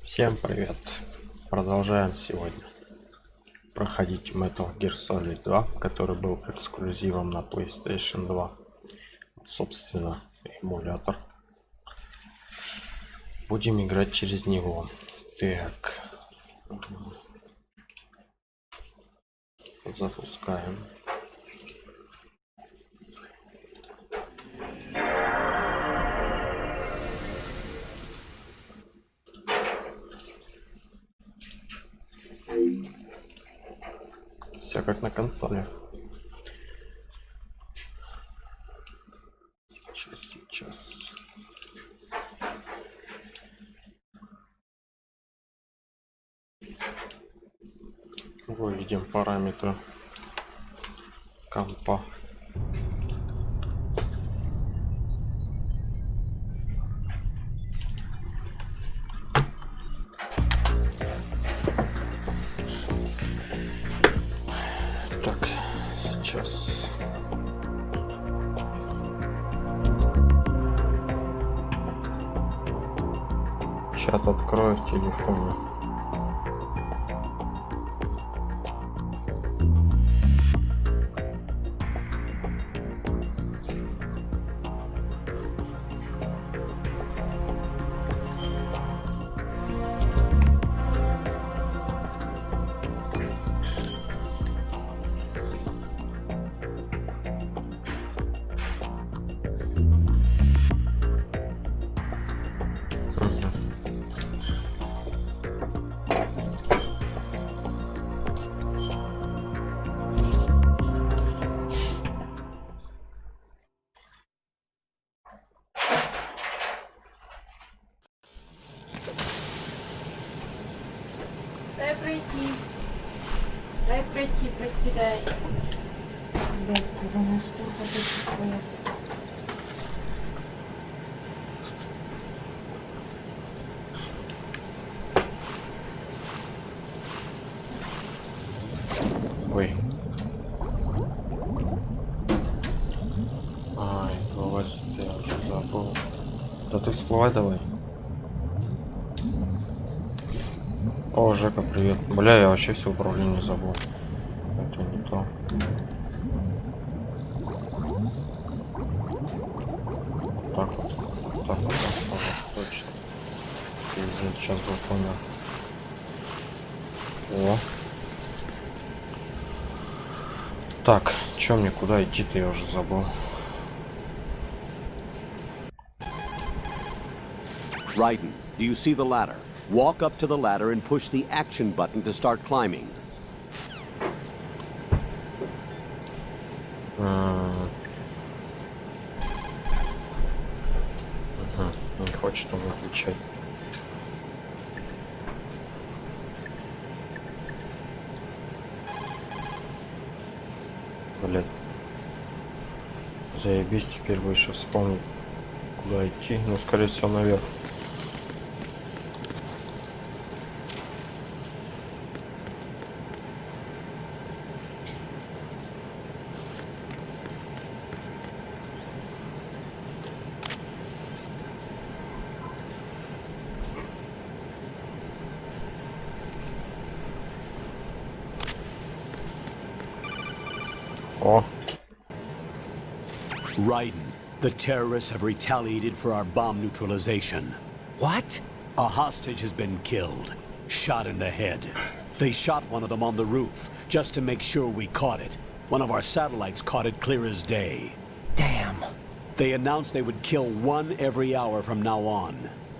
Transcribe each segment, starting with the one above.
Всем привет! Продолжаем сегодня проходить Metal Gear Solid 2, который был эксклюзивом на PlayStation 2. Собственно, эмулятор. Будем играть через него. Так. Запускаем. Все как на консоли. Сейчас. Выведем параметры компа. Так, сейчас. Чат открою в телефоне. Дай пройти, прости, дай. Блядь, его на что такое? Ой. Ай, вылазит, я уже забыл. Да ты всплывай давай. О, Жека, привет. Бля, я вообще все управление забыл. Это не то. Так вот. Так вот, точно. Пиздец, сейчас был помер. О. Так, чё мне куда идти-то, я уже забыл. Raiden, do you see the ladder? Walk up to the ladder and push the action button to start climbing. Не хочет он отвечать. Блять. Заебись, теперь больше вспомнить, куда идти. Ну, скорее всего, наверх. Raiden, the terrorists have retaliated for our bomb neutralization. What? A hostage has been killed, shot in the head. They shot one of them on the roof, just to make sure we caught it. One of our satellites caught it clear as day. Damn. They announced they would kill one every hour from now on.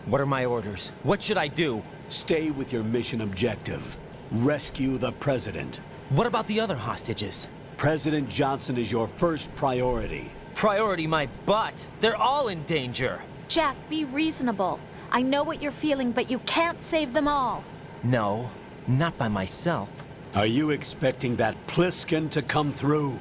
What are my orders? What should I do? Stay with your mission objective. Rescue the president. What about the other hostages? President Johnson is your first priority. Priority my butt. They're all in danger. Jack, be reasonable. I know what you're feeling, but you can't save them all. No, not by myself. Are you expecting that Pliskin to come through?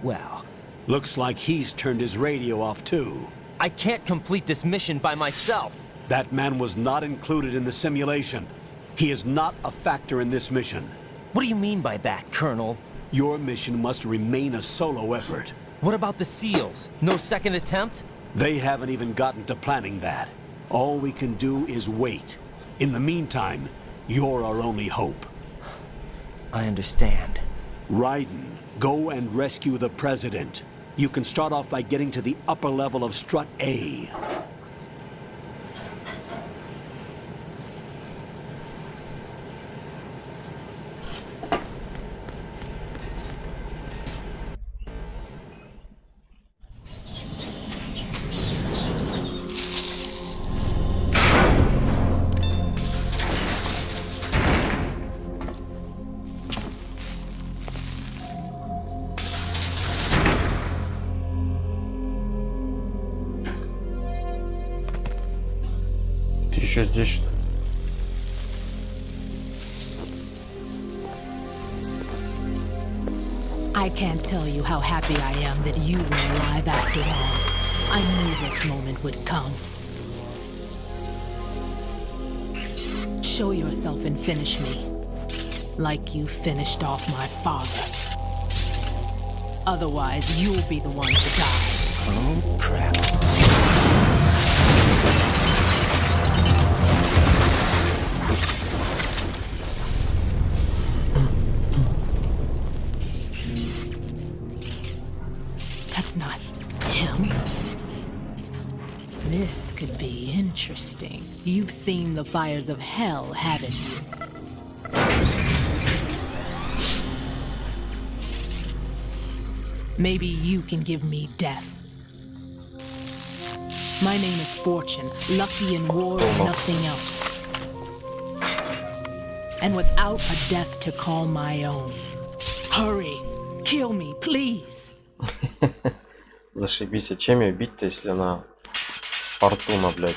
Well, Looks like he's turned his radio off too. I can't complete this mission by myself. That man was not included in the simulation. He is not a factor in this mission. What do you mean by that, Colonel? Your mission must remain a solo effort. What about the SEALs? No second attempt? They haven't even gotten to planning that. All we can do is wait. In the meantime, you're our only hope. I understand. Raiden, go and rescue the president. You can start off by getting to the upper level of strut A. Ты еще здесь, что ли? I can't tell you how happy I am that you were alive after all. I knew this moment would come. Show yourself and finish me, like you finished off my father. Otherwise, you'll be the one to die. Oh, crap. That's not him. This could be interesting. You've seen the fires of hell, haven't you? Maybe you can give me death. My name is Fortune, lucky in war and nothing else. And without a death to call my own. Hurry, kill me, please. Зашибись, а чем ее бить-то, если она фортуна, блядь?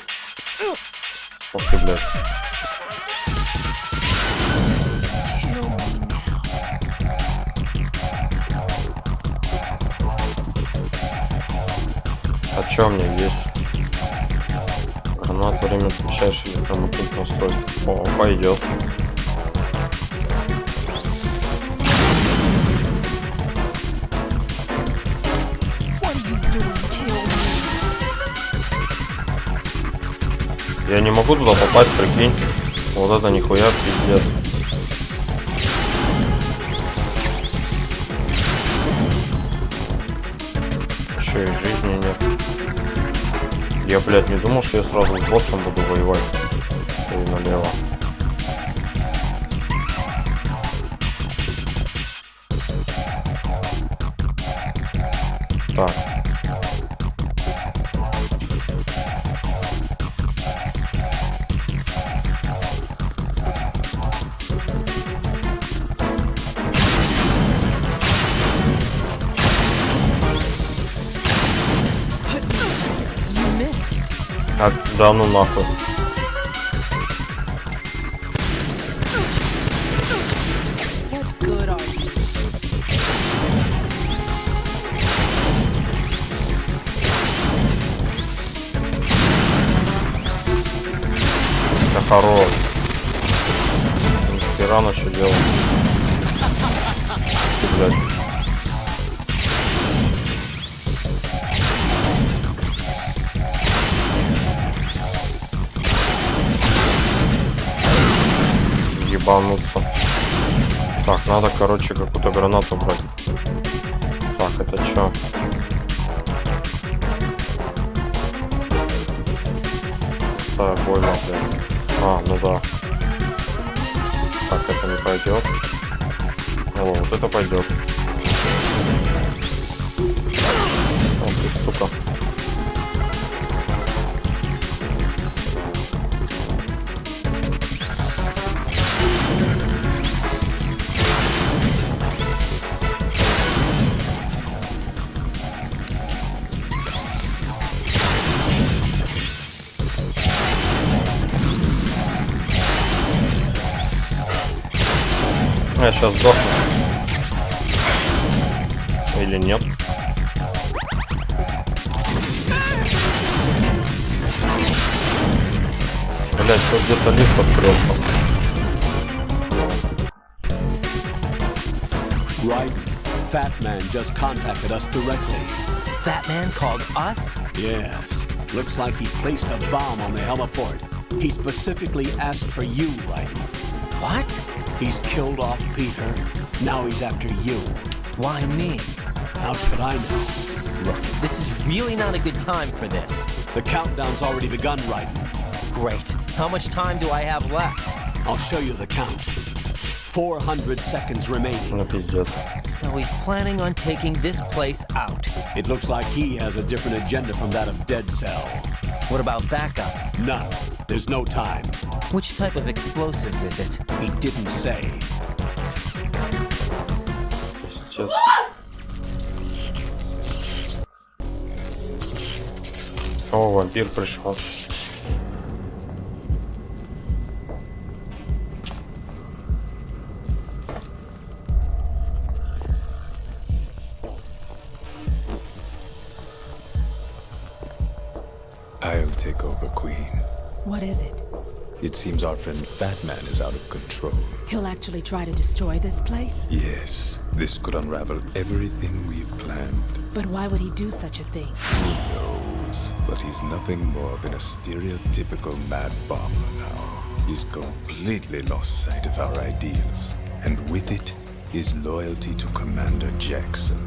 Ох ты, блядь. А чё у меня есть? Гранат, время отключаешь или там какое-то устройство. О, пойдет. Я не могу туда попасть, прикинь. Вот это нихуя пиздец. Еще и жизни нет. Я, блядь, не думал, что я сразу с боссом буду воевать. И налево. Так. А, да ну нахуй. Да хорош. Рано что делать? Блядь. Ебануться. Так, надо, короче, какую-то гранату брать. Так, это чё? Так, больно, блядь. А, ну да. Так, это не пойдет. О, вот это пойдет. Ох ты, сука. Я сейчас сдохну. Или нет? Блять, тут где-то лифт открылся. Right. Fat Man just contacted us directly. Fat Man called us? Yes. Looks like he placed a bomb on the heliport. He specifically asked for you, right? What? He's killed off Peter. Now he's after you. Why me? How should I know? Look, this is really not a good time for this. The countdown's already begun, Raiden. Great. How much time do I have left? I'll show you the count. 400 seconds remaining. Ну пиздец. So he's planning on taking this place out. It looks like he has a different agenda from that of Dead Cell. What about backup? None. There's no time. Which type of explosives is it? He didn't say. Пиздец. О, вампир пришел. I'll take over, Queen. What is it? It seems our friend Fat Man is out of control. He'll actually try to destroy this place? Yes, this could unravel everything we've planned. But why would he do such a thing? Who knows? But he's nothing more than a stereotypical mad bomber now. He's completely lost sight of our ideals. And with it, his loyalty to Commander Jackson.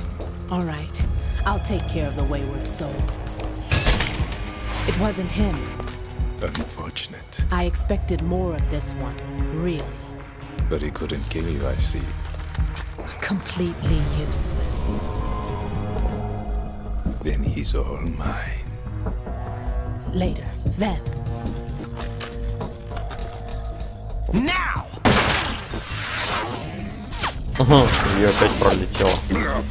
All right. I'll take care of the wayward soul. It wasn't him. Unfortunate. I expected more of this one, really. But he couldn't kill you, I see. Completely useless. Then he's all mine. Later, then. Now! Ее опять пролетело.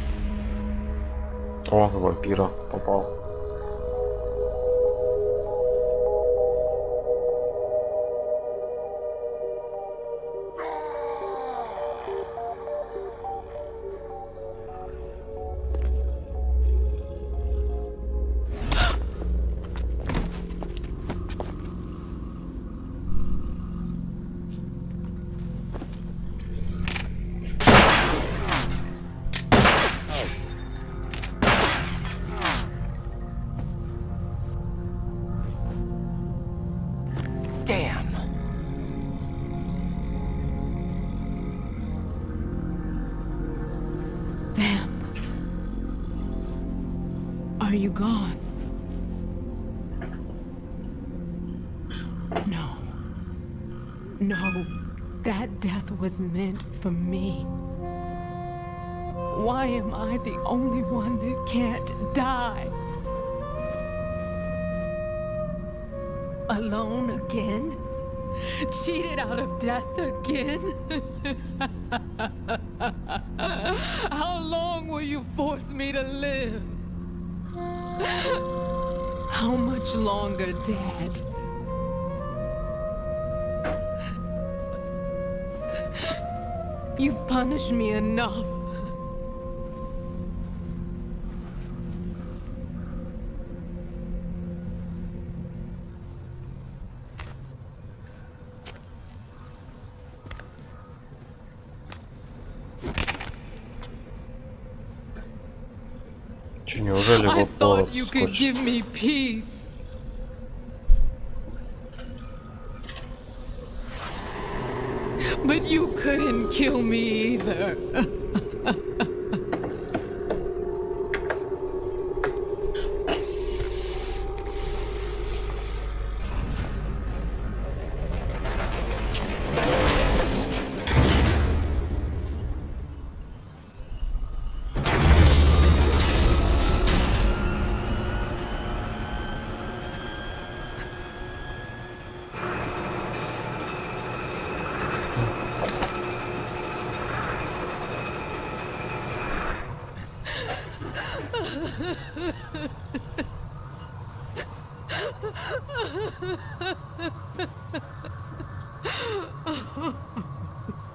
О, вампира попал. Damn. Vamp. Are you gone? No. No. That death was meant for me. Why am I the only one that can't die? Alone again? Cheated out of death again? How long will you force me to live? How much longer, Dad? You've punished me enough. Че, неужели I вот повод thought you could скотч? give me peace. But you couldn't kill me either.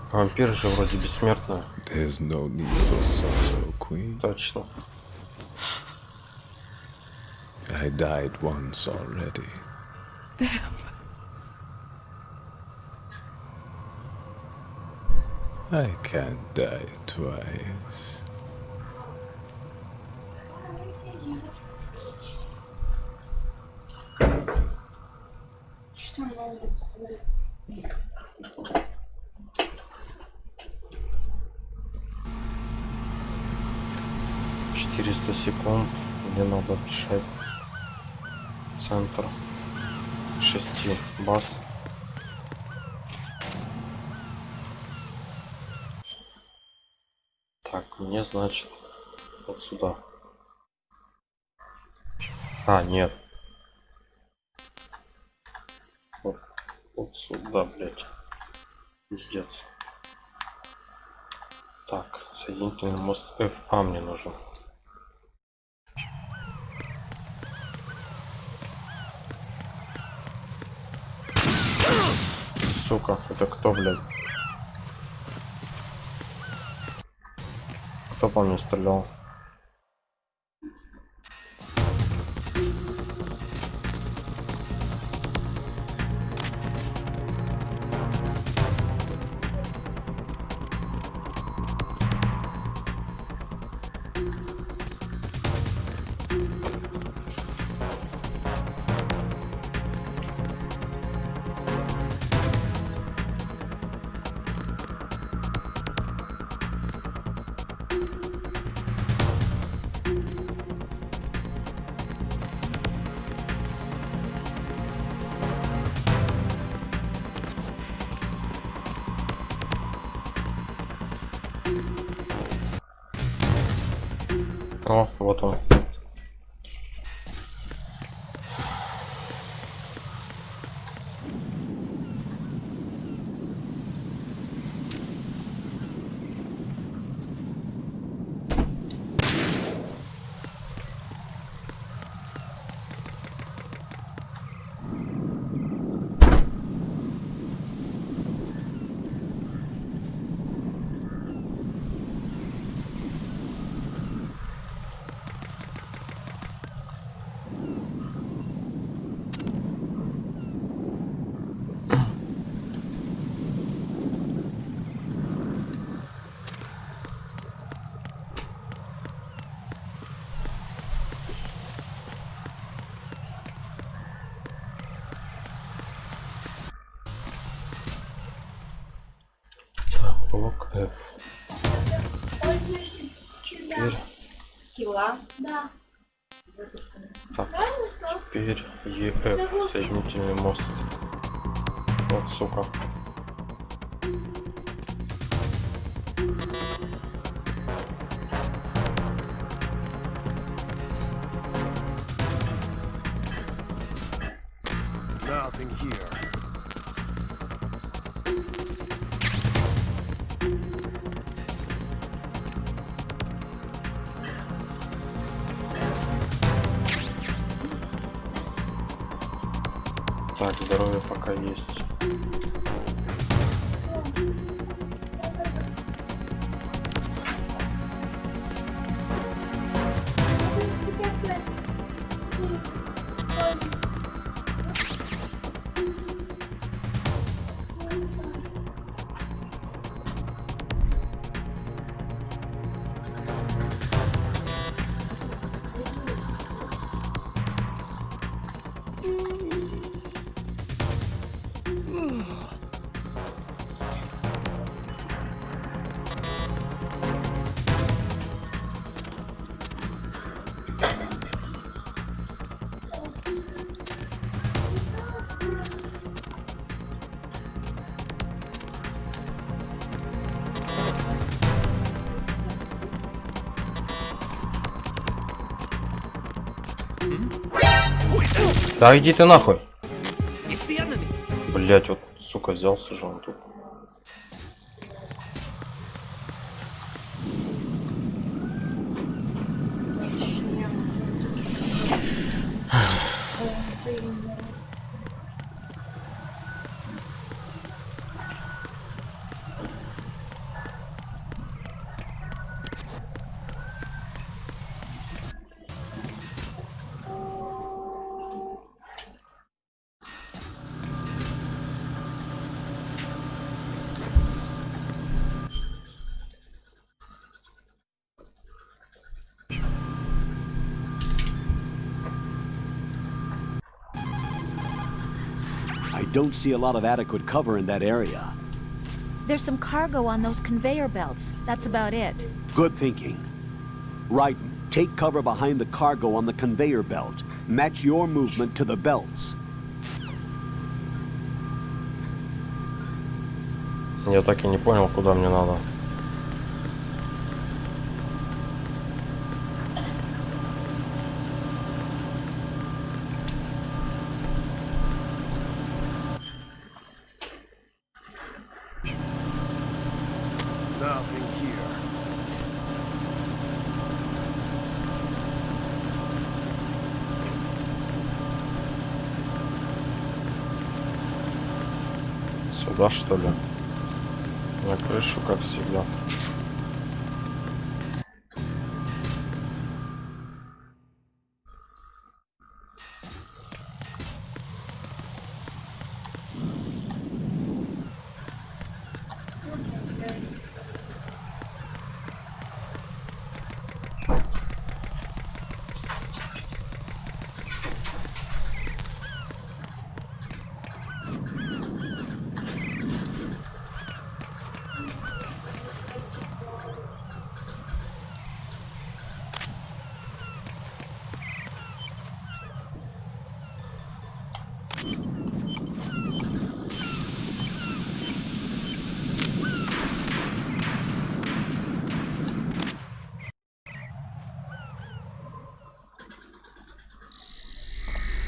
Вампир же вроде бессмертный. There's no need for sorrow, Queen. Точно. I died once already. I can't die twice. Что, «400 секунд, мне надо обещать центр 6 баз. Так, мне значит вот сюда. А, нет. Вот сюда, блядь. Пиздец. Так, соединительный мост FA мне нужен. Сука, это кто, блядь? Кто по мне стрелял? О, вот он. Блок F. Теперь... Да. Так, теперь EF, соединительный мост. Вот, сука. Nothing here. Так, здоровье пока есть. Да иди ты нахуй. Блять, вот, сука, взялся же он тут. don't see a lot of adequate cover in that area. There's some cargo on those conveyor belts. That's about it. Good thinking. Right, take cover behind the cargo on the conveyor belt. Match your movement to the belts. Я так и не понял, куда мне надо. Nothing here. Сюда, что ли? На крышу, как всегда.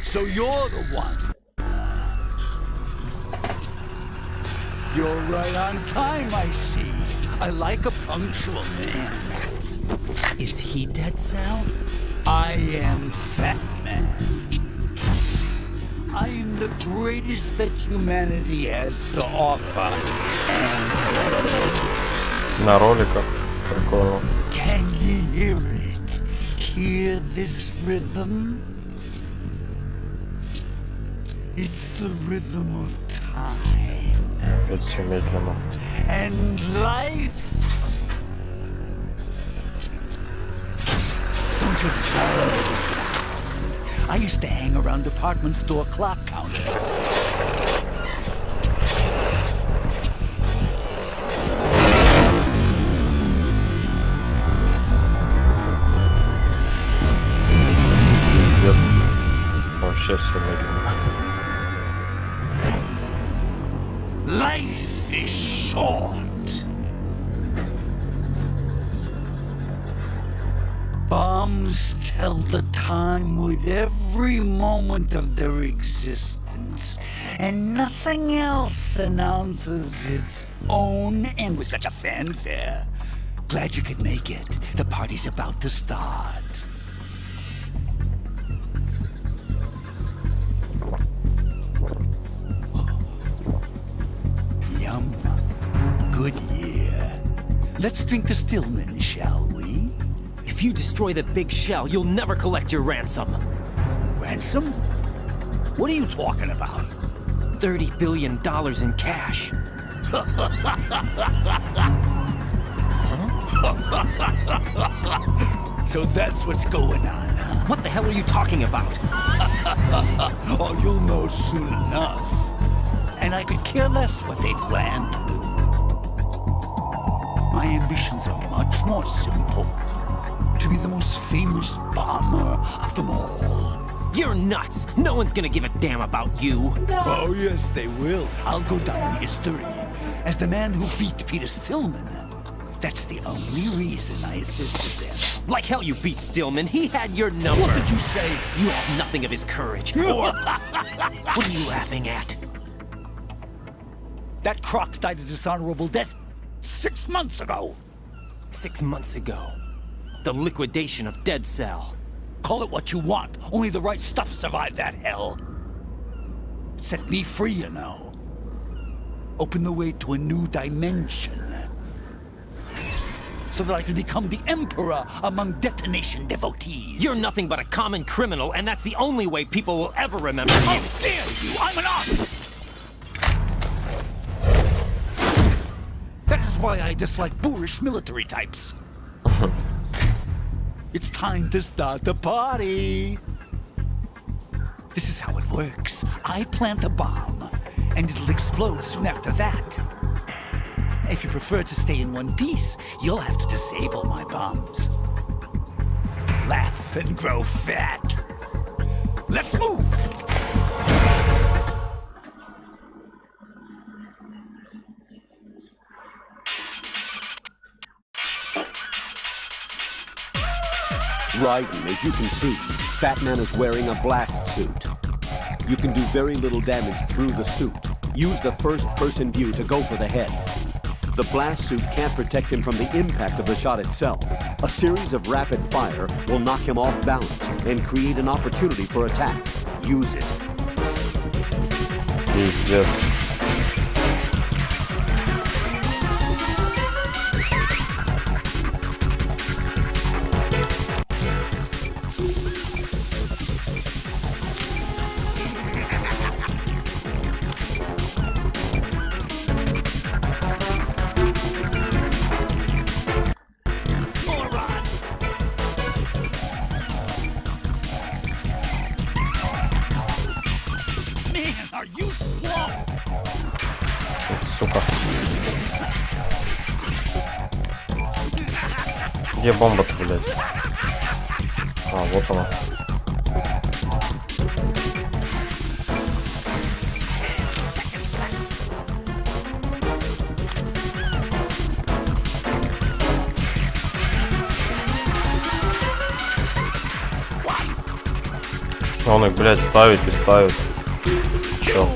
So you're the one. You're right on time, I see. I like a punctual man. Is he dead, Sal? I am Fat Man. I am the greatest that humanity has to offer. На роликах. Прикольно. Can you hear it? Hear this rhythm? It's the rhythm of time. Это все медленно. And life. Don't you tell this. I used to hang around department store clock counters. Вообще все медленно. Life is short. Bombs tell the time with every moment of their existence, and nothing else announces its own end with such a fanfare. Glad you could make it. The party's about to start. Yum. Good year. Let's drink to Stillman, shall we? If you destroy the big shell, you'll never collect your ransom. Ransom? What are you talking about? $30 billion in cash. So that's what's going on, huh? What the hell are you talking about? Oh, you'll know soon enough. And I could care less what they plan to do. My ambitions are much more simple. To be the most famous bomber of them all. You're nuts! No one's gonna give a damn about you! Oh, yes, they will. I'll go down in history as the man who beat Peter Stillman. That's the only reason I assisted them. Like hell you beat Stillman, he had your number! What did you say? You have nothing of his courage, or... What are you laughing at? That croc died a dishonorable death 6 months ago. 6 months ago. The liquidation of Dead Cell. Call it what you want. Only the right stuff survived that hell. It set me free, you know. Opened the way to a new dimension. So that I could become the emperor among detonation devotees. You're nothing but a common criminal, and that's the only way people will ever remember you. How dare you! I'm an artist! That is why I dislike boorish military types. It's time to start the party. This is how it works. I plant a bomb. and it'll explode soon after that. If you prefer to stay in one piece, you'll have to disable my bombs. Laugh and grow fat. Let's move! Raiden, as you can see, Batman is wearing a blast suit. You can do very little damage through the suit. Use the first-person view to go for the head. The blast suit can't protect him from the impact of the shot itself. A series of rapid fire will knock him off balance and create an opportunity for attack. Use it. Пиздец. Сука. Где бомба-то, блядь? А, вот она. Он их, блядь, ставит и ставит. Чё?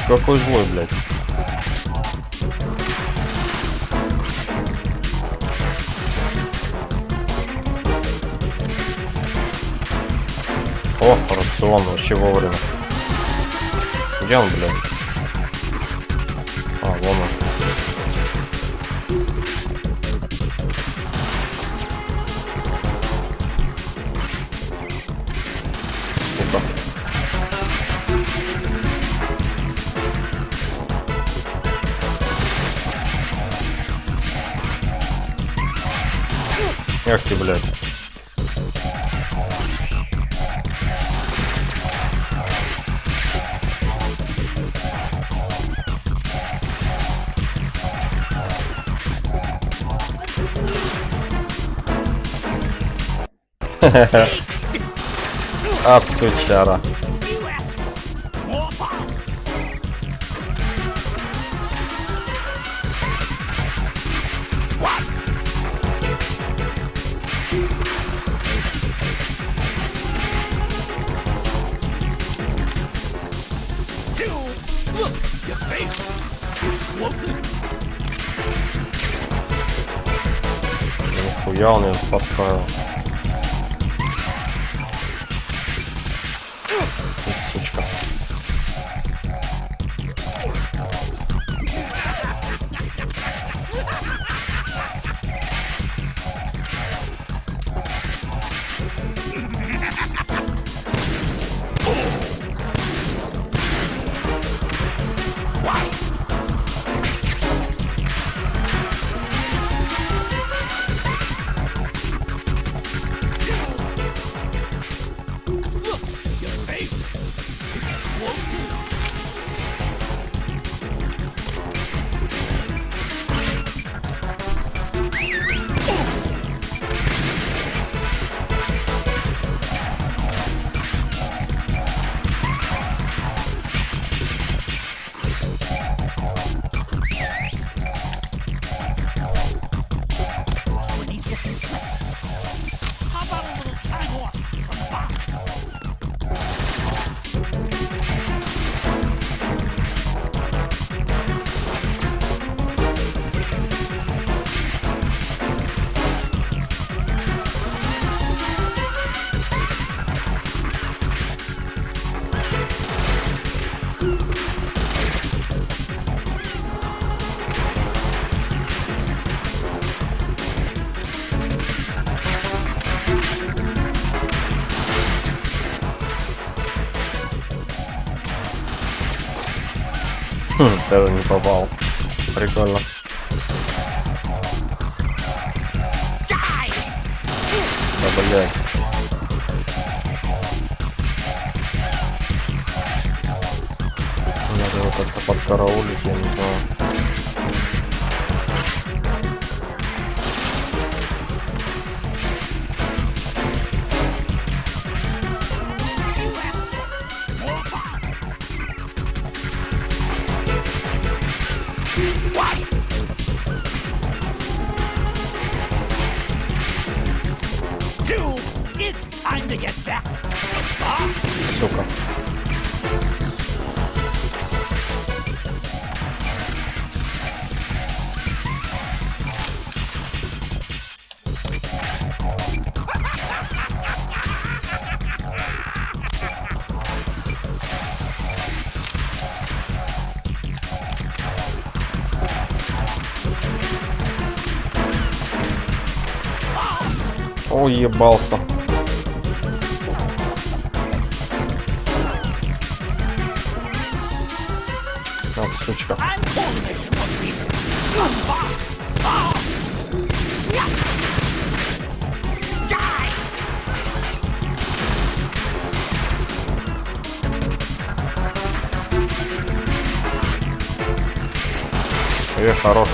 Какой злой, блядь. О, рацион вообще вовремя. Где он, блядь? А, вон он. Сука. Эх ты, блядь. От сучара. Нихуя он ее поставил. Сучка. Даже не попал. Прикольно. Да, блядь. Надо его как-то подкараулить, я не знаю. Сука. Уебался. Вот, сучка. Хорош.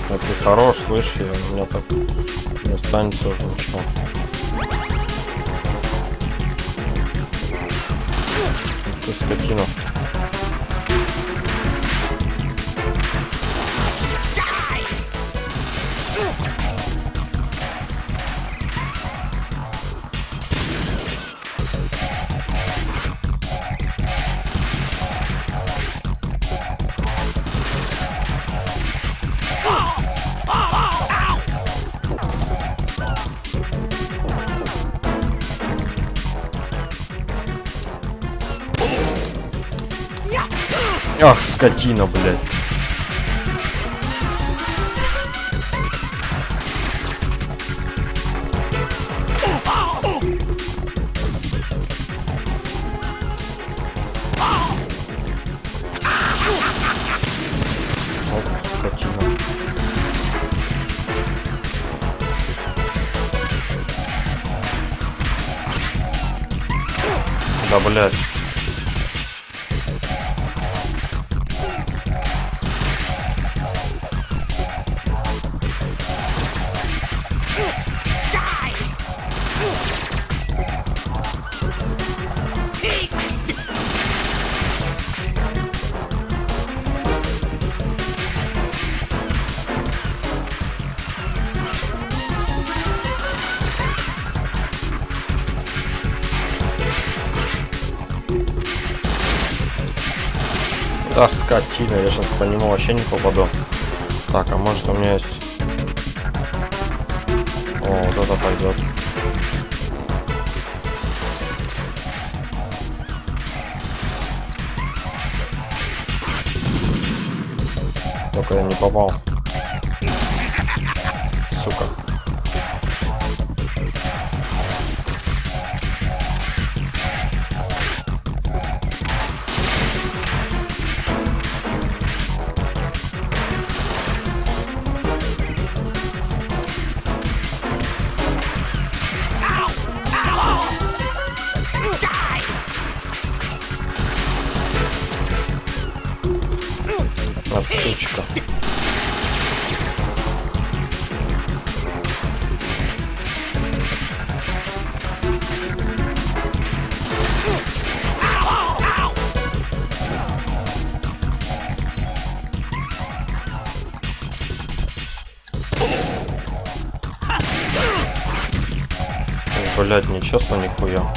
А ты хорош, слышь, у меня так не останется уже ничего. Ты скотина. Ах, скотина, блядь. Вот скотина. Да, блядь. Ах, скотина, я сейчас по нему вообще не попаду. Так, а может у меня есть... О, вот это пойдет. Только я не попал. Сука. Блять, нечестно нихуя.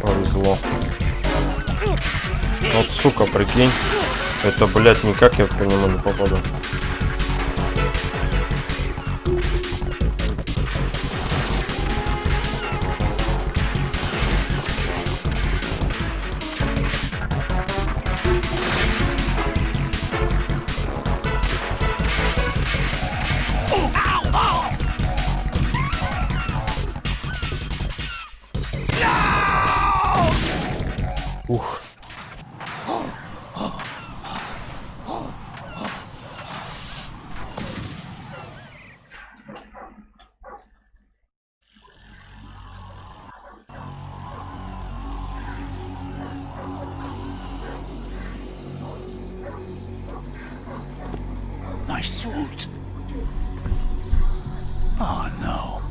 Повезло. Вот, сука, прикинь. Это, блядь, никак я по нему не попаду. Ух. My suit. Oh no.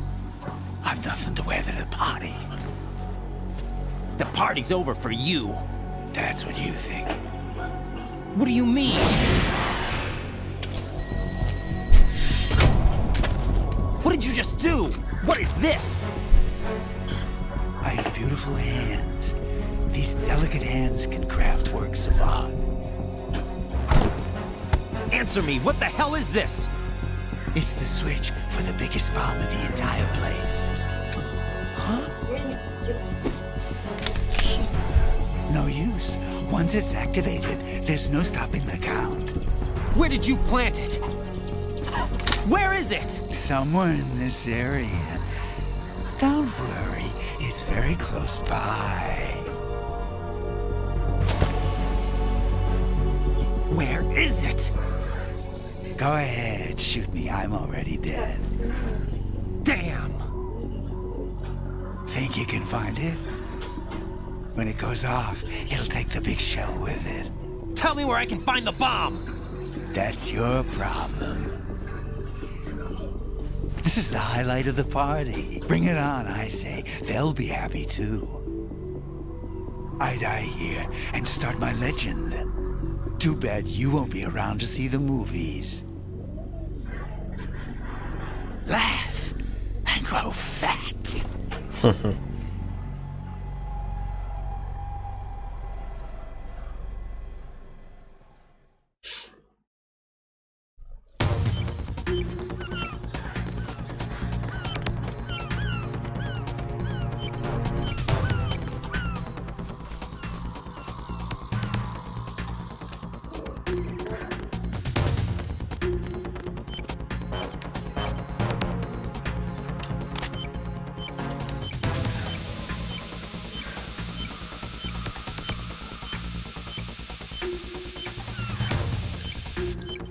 I've nothing to wear to the party. The party's over for you. That's what you think. What do you mean? What did you just do? What is this? I have beautiful hands. These delicate hands can craft works of art. Answer me, what the hell is this? It's the switch for the biggest bomb in the entire place. No use. Once it's activated, there's no stopping the count. Where did you plant it? Where is it? Somewhere in this area. Don't worry, it's very close by. Where is it? Go ahead, shoot me, I'm already dead. Damn! Think you can find it? When it goes off, it'll take the big shell with it. Tell me where I can find the bomb! That's your problem. This is the highlight of the party. Bring it on, I say. They'll be happy too. I die here and start my legend. Too bad you won't be around to see the movies. Laugh and grow fat.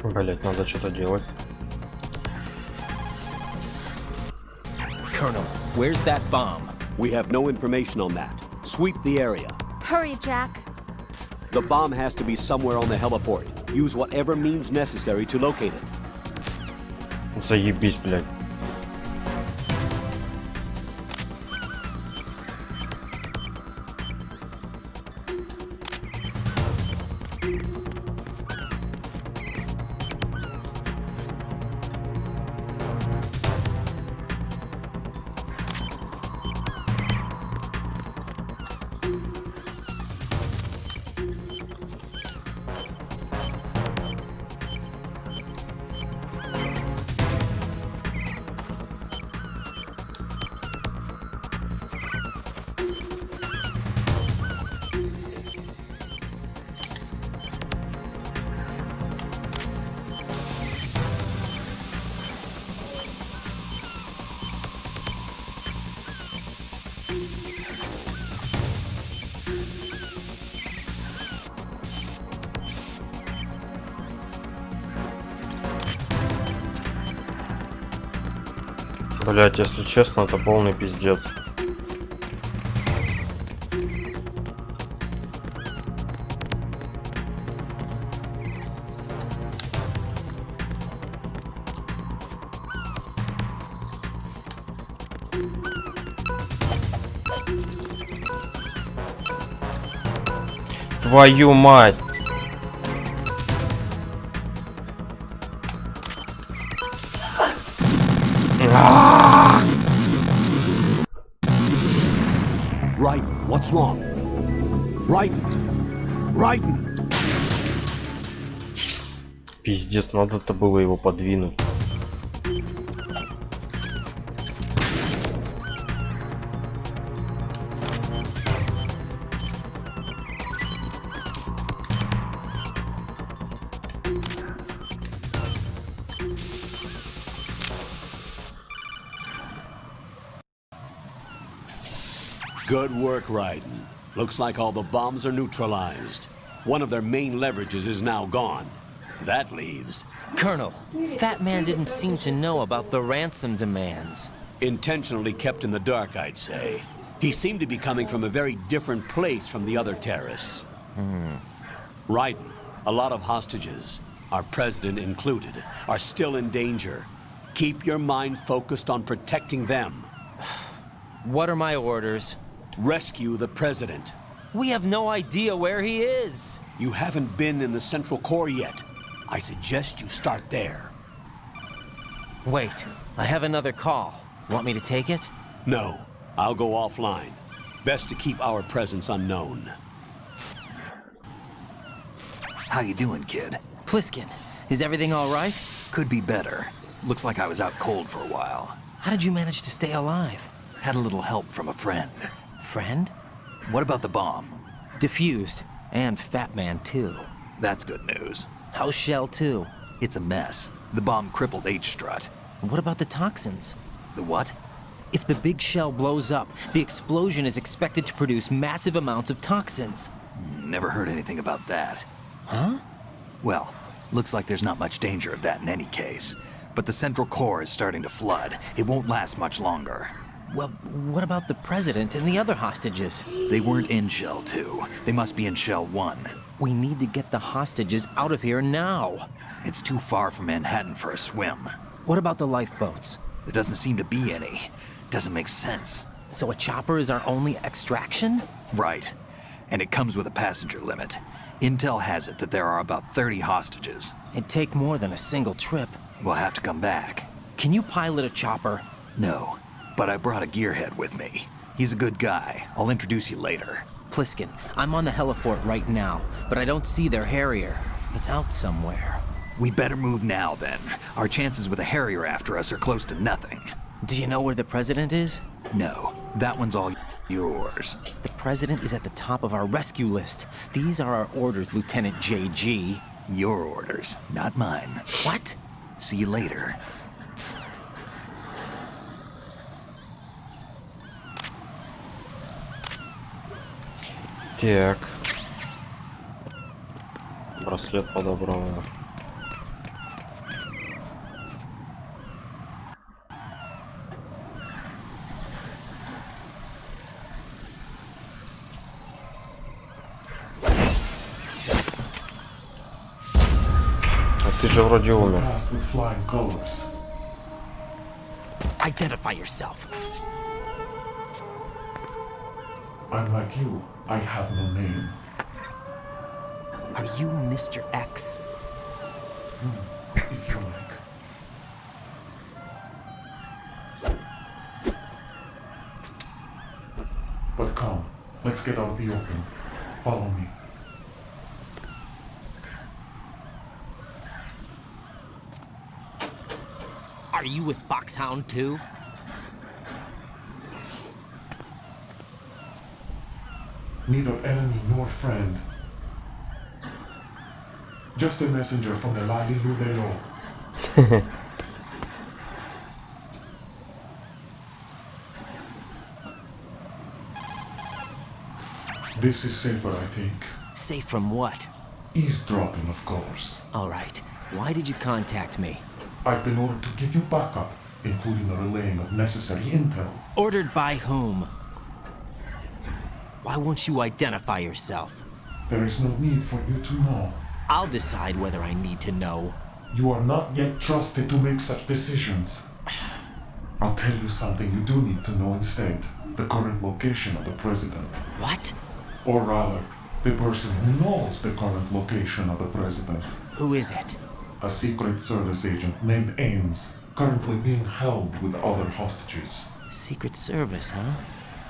Блять, надо что-то делать. Colonel, where's that bomb? We have no information on that. Sweep the area. Hurry, Jack. The bomb has to be somewhere on the heliport. Use whatever means necessary to locate it. Заебись, блядь. Блять, если честно, это полный пиздец. Твою мать! Right, what's wrong? Right, right. Пиздец, надо-то было его подвинуть. Good work, Raiden. Looks like all the bombs are neutralized. One of their main leverages is now gone. That leaves... Colonel, Fat Man didn't seem to know about the ransom demands. Intentionally kept in the dark, I'd say. He seemed to be coming from a very different place from the other terrorists. Raiden, a lot of hostages, our president included, are still in danger. Keep your mind focused on protecting them. What are my orders? Rescue the president. We have no idea where he is. You haven't been in the central core yet. I suggest you start there. Wait, I have another call. Want me to take it? No, I'll go offline. Best to keep our presence unknown. How you doing, kid? Pliskin, is everything all right? Could be better. Looks like I was out cold for a while. How did you manage to stay alive? Had a little help from a friend. Friend? What about the bomb? Diffused. And Fat Man, too. That's good news. How's Shell, too? It's a mess. The bomb crippled H-Strut. What about the toxins? The what? If the big shell blows up, the explosion is expected to produce massive amounts of toxins. Never heard anything about that. Huh? Well, looks like there's not much danger of that in any case. But the central core is starting to flood. It won't last much longer. Well, what about the president and the other hostages? They weren't in Shell 2. They must be in Shell 1. We need to get the hostages out of here now. It's too far from Manhattan for a swim. What about the lifeboats? There doesn't seem to be any. Doesn't make sense. So a chopper is our only extraction? Right. And it comes with a passenger limit. Intel has it that there are about 30 hostages. It'd take more than a single trip. We'll have to come back. Can you pilot a chopper? No, but I brought a gearhead with me. He's a good guy. I'll introduce you later. Pliskin, I'm on the heliport right now, but I don't see their Harrier. It's out somewhere. We better move now, then. Our chances with a Harrier after us are close to nothing. Do you know where the president is? No, that one's all yours. The president is at the top of our rescue list. These are our orders, Lieutenant JG. Your orders, not mine. What? See you later. Так. Браслет подобрал. Ты же вроде умер. Passed with flying colors. Identify yourself. I'm like you. I have no name. Are you Mr. X? If you like. But come, let's get out the open. Follow me. Are you with Foxhound too? Neither enemy nor friend. Just a messenger from the Lali Lulelo. This is safer, I think. Safe from what? Eavesdropping, of course. All right. Why did you contact me? I've been ordered to give you backup, including the relaying of necessary intel. Ordered by whom? Why won't you identify yourself? There is no need for you to know. I'll decide whether I need to know. You are not yet trusted to make such decisions. I'll tell you something you do need to know instead. The current location of the president. What? Or rather, the person who knows the current location of the president. Who is it? A Secret Service agent named Ames, currently being held with other hostages. Secret Service, huh?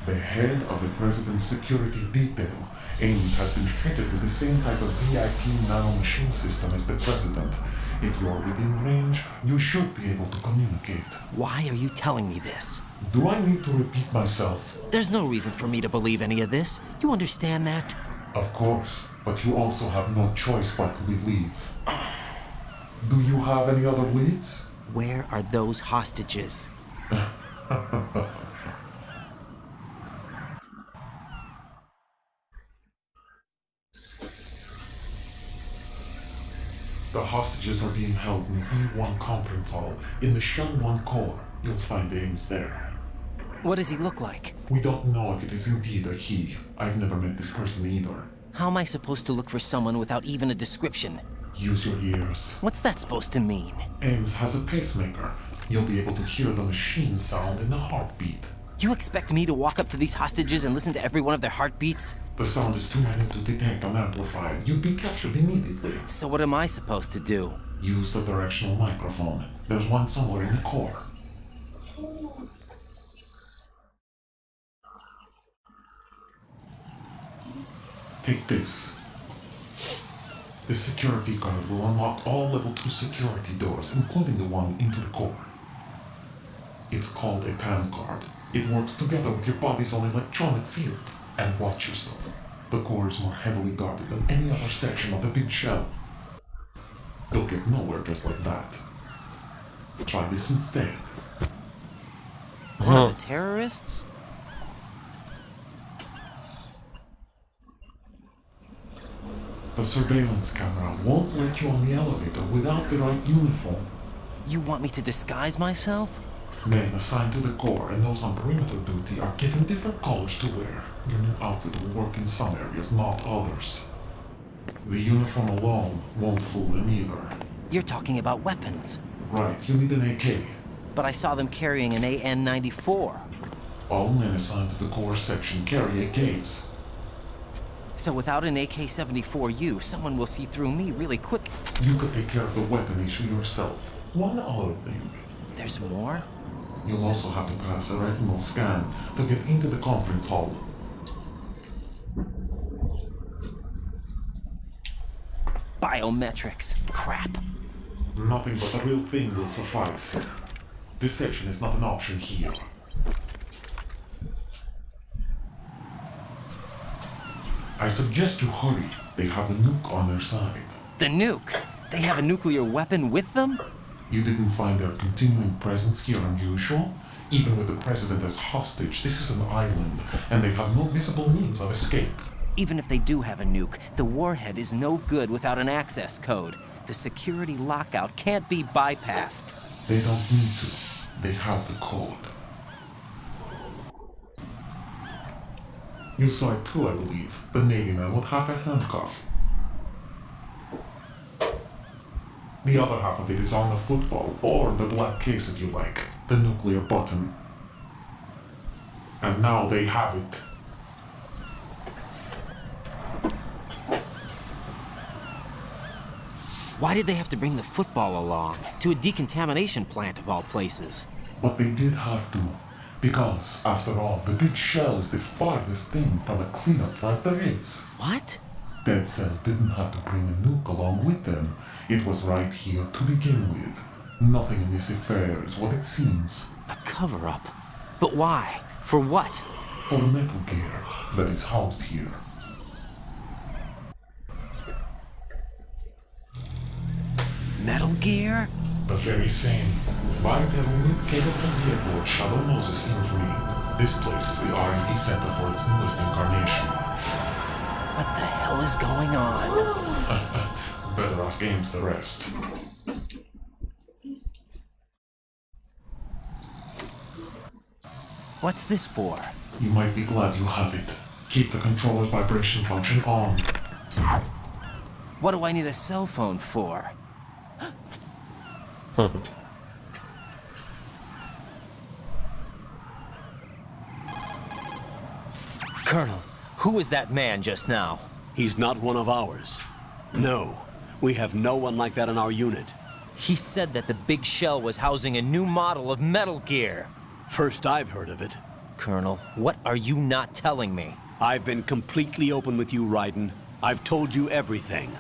The head of the president's security detail, Ames, has been fitted with the same type of VIP nanomachine system as the president. If you're within range, you should be able to communicate. Why are you telling me this? Do I need to repeat myself? There's no reason for me to believe any of this. You understand that? Of course, but you also have no choice but to believe. Do you have any other leads? Where are those hostages? The hostages are being held in the E1 conference hall in the Shell 1 core. You'll find Ames there. What does he look like? We don't know if it is indeed a he. I've never met this person either. How am I supposed to look for someone without even a description? Use your ears. What's that supposed to mean? Ames has a pacemaker. You'll be able to hear the machine sound in the heartbeat. You expect me to walk up to these hostages and listen to every one of their heartbeats? The sound is too minute to detect and amplify. You'd be captured immediately. So what am I supposed to do? Use the directional microphone. There's one somewhere in the core. Take this. This security card will unlock all level 2 security doors, including the one into the core. It's called a PAN card. It works together with your body's own electronic field. And watch yourself. The core is more heavily guarded than any other section of the big shell. You'll get nowhere just like that. Try this instead. One of the terrorists? The surveillance camera won't let you on the elevator without the right uniform. You want me to disguise myself? Men assigned to the core and those on perimeter duty are given different colors to wear. Your new outfit will work in some areas, not others. The uniform alone won't fool them either. You're talking about weapons. Right, you need an AK. But I saw them carrying an AN-94. All men assigned to the core section carry AKs. So without an AK-74U, someone will see through me really quick. You could take care of the weapon issue yourself. One other thing. There's more? You'll also have to pass a retinal scan to get into the conference hall. Biometrics. Crap. Nothing but the real thing will suffice. Deception is not an option here. I suggest you hurry. They have the nuke on their side. The nuke? They have a nuclear weapon with them? You didn't find their continuing presence here unusual? Even with the president as hostage, this is an island, and they have no visible means of escape. Even if they do have a nuke, the warhead is no good without an access code. The security lockout can't be bypassed. They don't need to. They have the code. You saw it too, I believe. The Navy man with half a handcuff. The other half of it is on the football, or the black case if you like, the nuclear button. And now they have it. Why did they have to bring the football along? To a decontamination plant of all places. But they did have to, because, after all, the big shell is the farthest thing from a cleanup plant there is. What? Dead Cell didn't have to bring a nuke along with them. It was right here to begin with. Nothing in this affair is what it seems. A cover-up? But why? For what? For the metal gear that is housed here. Metal Gear? The very same. Bipedal nuke capable vehicle at Shadow Moses Infamy. This place is the R&D center for its newest incarnation. What the hell is going on? Better ask Ames the rest. What's this for? You might be glad you have it. Keep the controller's vibration function on. What do I need a cell phone for? Colonel, who was that man just now? He's not one of ours. No, we have no one like that in our unit. He said that the big shell was housing a new model of Metal Gear. First I've heard of it. Colonel, what are you not telling me? I've been completely open with you, Raiden. I've told you everything.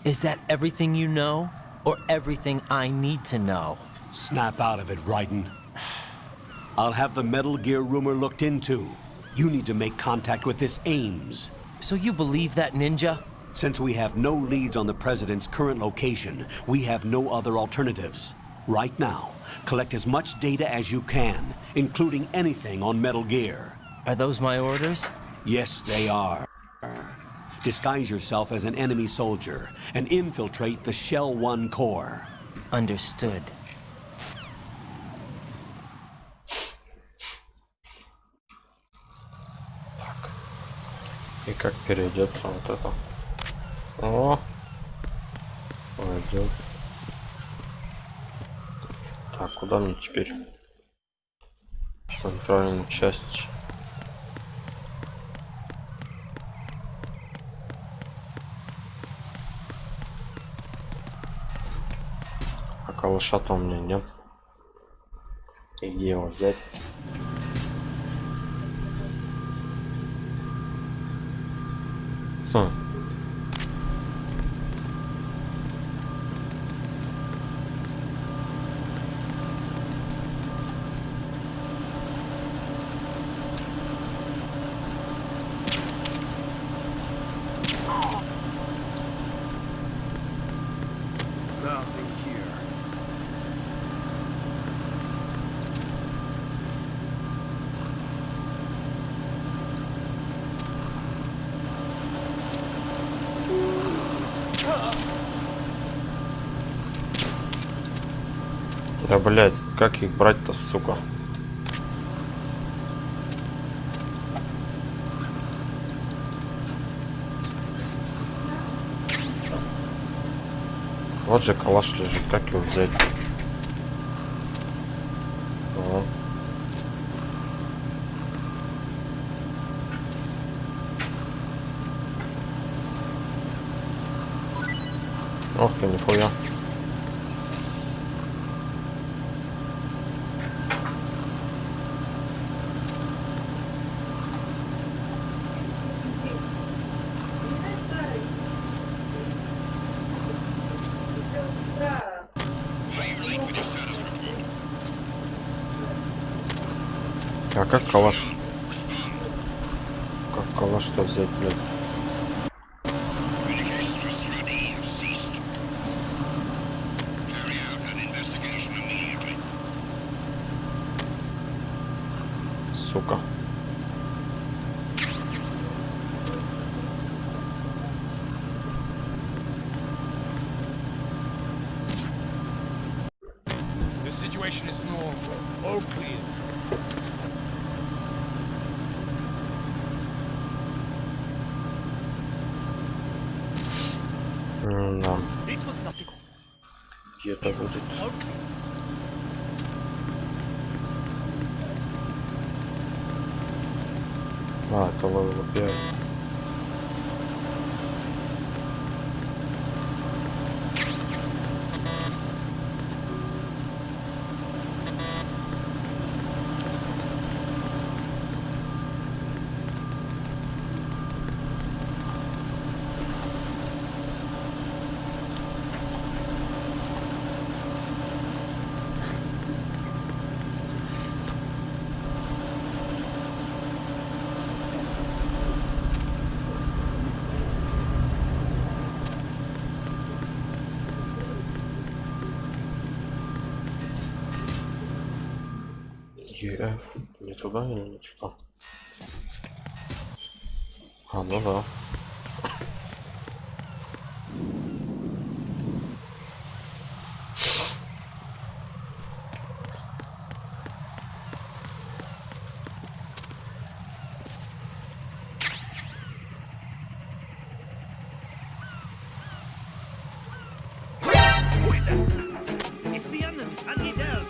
Is that everything you know? Or everything I need to know? Snap out of it, Raiden. I'll have the Metal Gear rumor looked into. You need to make contact with this Ames. So you believe that ninja? Since we have no leads on the President's current location, we have no other alternatives. Right now, collect as much data as you can, including anything on Metal Gear. Are those my orders? Yes, they are. Disguise yourself as an enemy soldier and infiltrate the Shell 1 core. Understood. И как перейдется вот это? О! Пойдет. Так, куда мне теперь? Центральную часть. А калаша-то у меня нет. И где его взять? Да блять, как их брать-то, сука? Вот же калаш лежит, как его взять? О. Ох ты, нихуя. А как калаш? Как калаш-то взять, блядь? Сука. The situation is normal. All clear. Да. It was nothing. Где это будет? А, это левел 5. EF. Не туда или не туда? А, ну да. It's the enemy, and he does.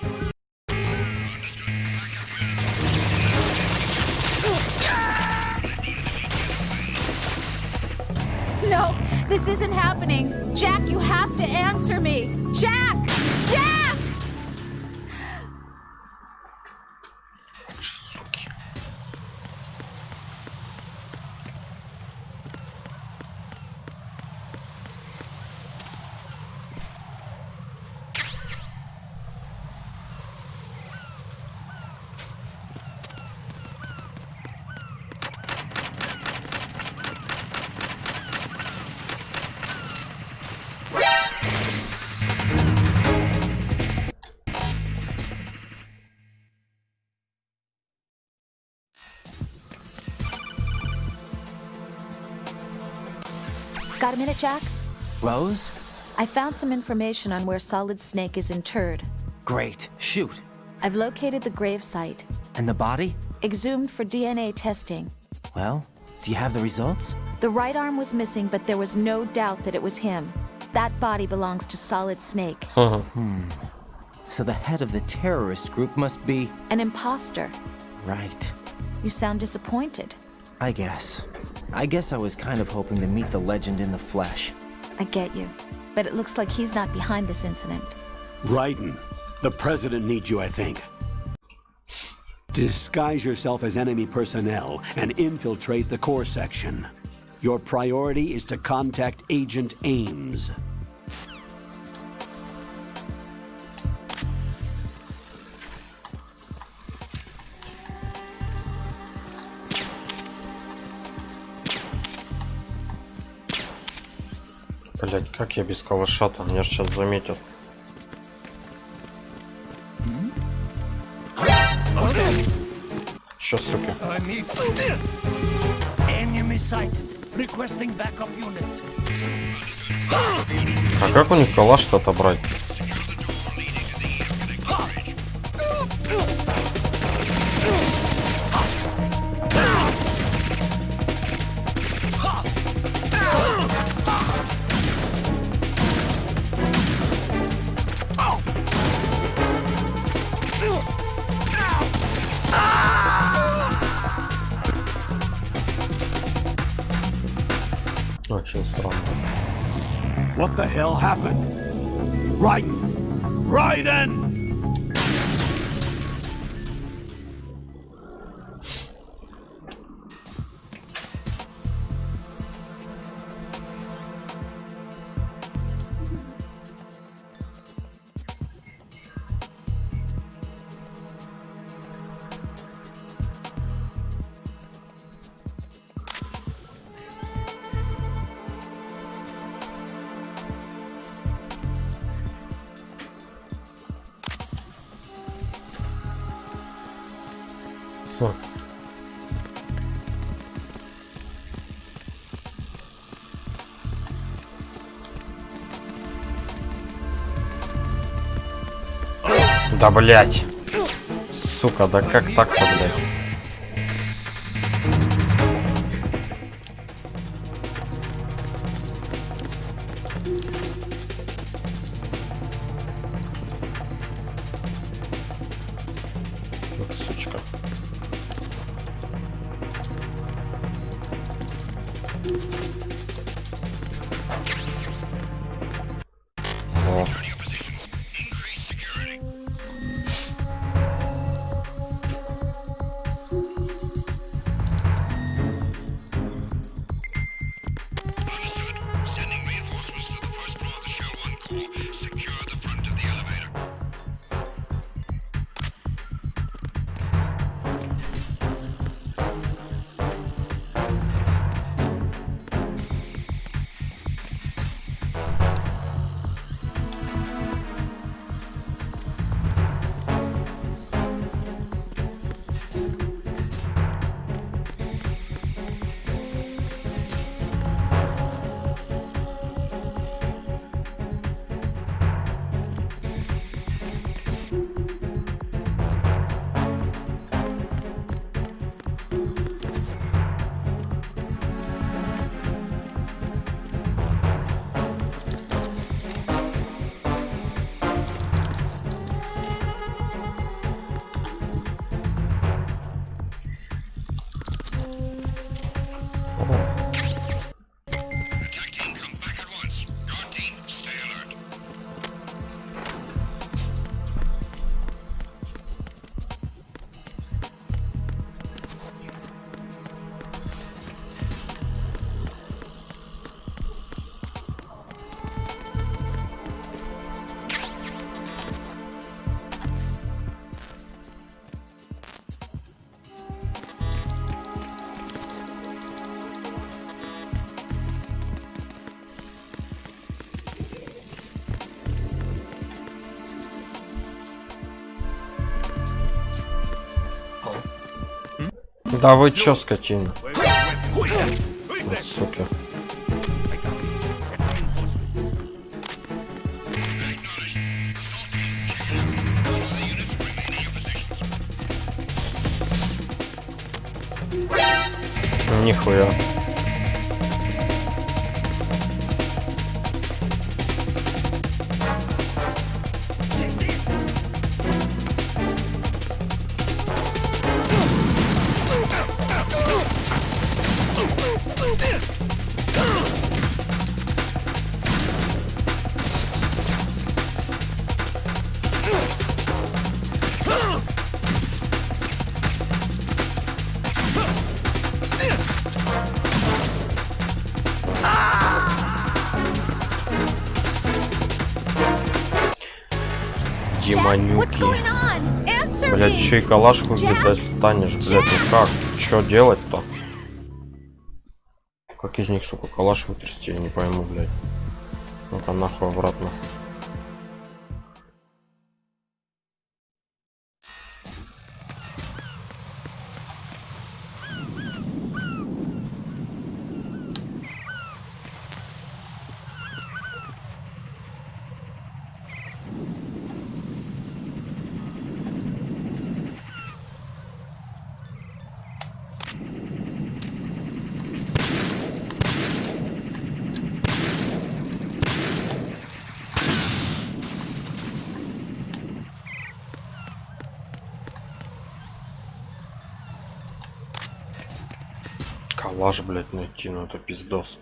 No, this isn't happening. Jack, you have to answer me. Jack! Jack! Got a minute, Jack? Rose? I found some information on where Solid Snake is interred. Great. Shoot. I've located the grave site. And the body? Exhumed for DNA testing. Well, do you have the results? The right arm was missing, but there was no doubt that it was him. That body belongs to Solid Snake. So the head of the terrorist group must be... An imposter. Right. You sound disappointed. I guess I was kind of hoping to meet the legend in the flesh. I get you. But it looks like he's not behind this incident. Raiden, the president needs you, I think. Disguise yourself as enemy personnel and infiltrate the core section. Your priority is to contact Agent Ames. Блять, как я без калаша-то? Меня ж сейчас заметят. Чё, суки? А как у них калаш-то отобрать? Очень странно. What the hell happened? Raiden! Raiden! Да блять, сука, да как так-то, блять? Да вы чё, скотина? Сука. Нихуя. Демонюки. Блять, еще и калашку где достанешь, блять, ну как? Что делать-то? Как из них, сука, калаш вытрясти, я не пойму, блять. Ну-ка нахуй обратно. Калаш, блять, найти, ну это пиздос.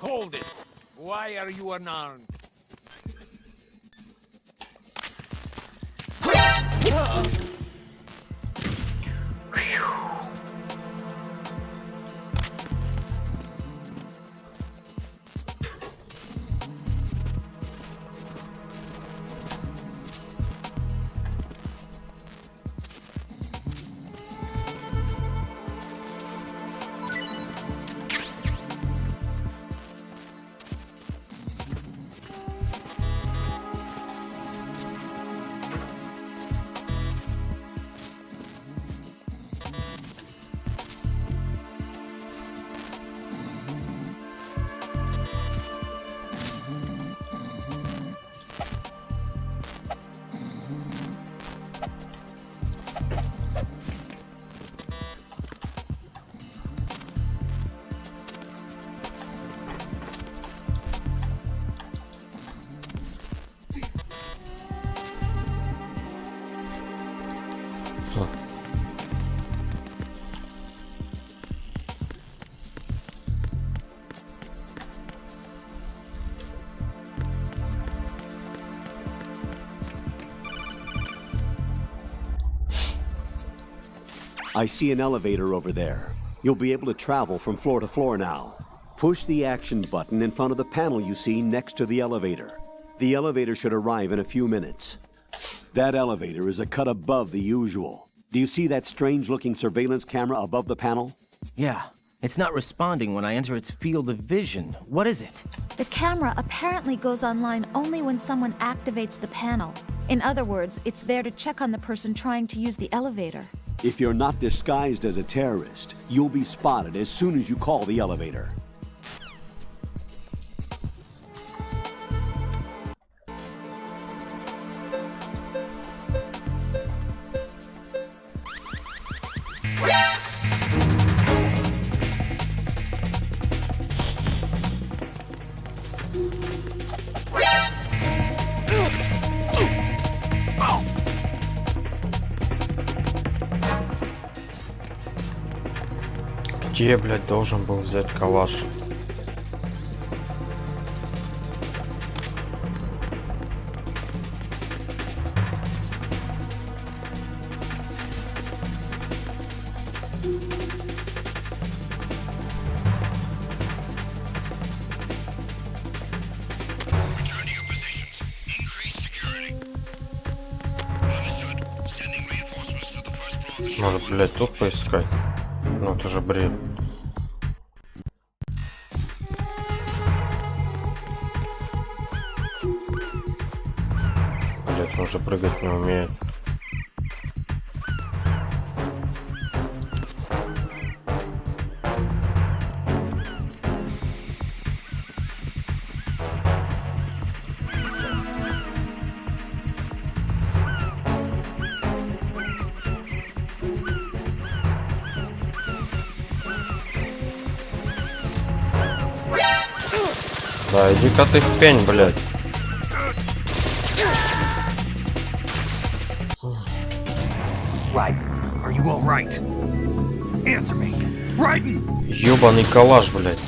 Hold it. Why are you unarmed? I see an elevator over there. You'll be able to travel from floor to floor now. Push the action button in front of the panel you see next to the elevator. The elevator should arrive in a few minutes. That elevator is a cut above the usual. Do you see that strange-looking surveillance camera above the panel? Yeah, it's not responding when I enter its field of vision. What is it? The camera apparently goes online only when someone activates the panel. In other words, it's there to check on the person trying to use the elevator. If you're not disguised as a terrorist, you'll be spotted as soon as you call the elevator. Где я, блядь, должен был взять калаш? Может, блядь, тут поискать? Ну, это же бред. Блять, он уже прыгать не умеет. Да, иди-ка ты в пень, блядь. Raiden, are you all right? Answer me. Raiden! Ёбаный калаш, блядь.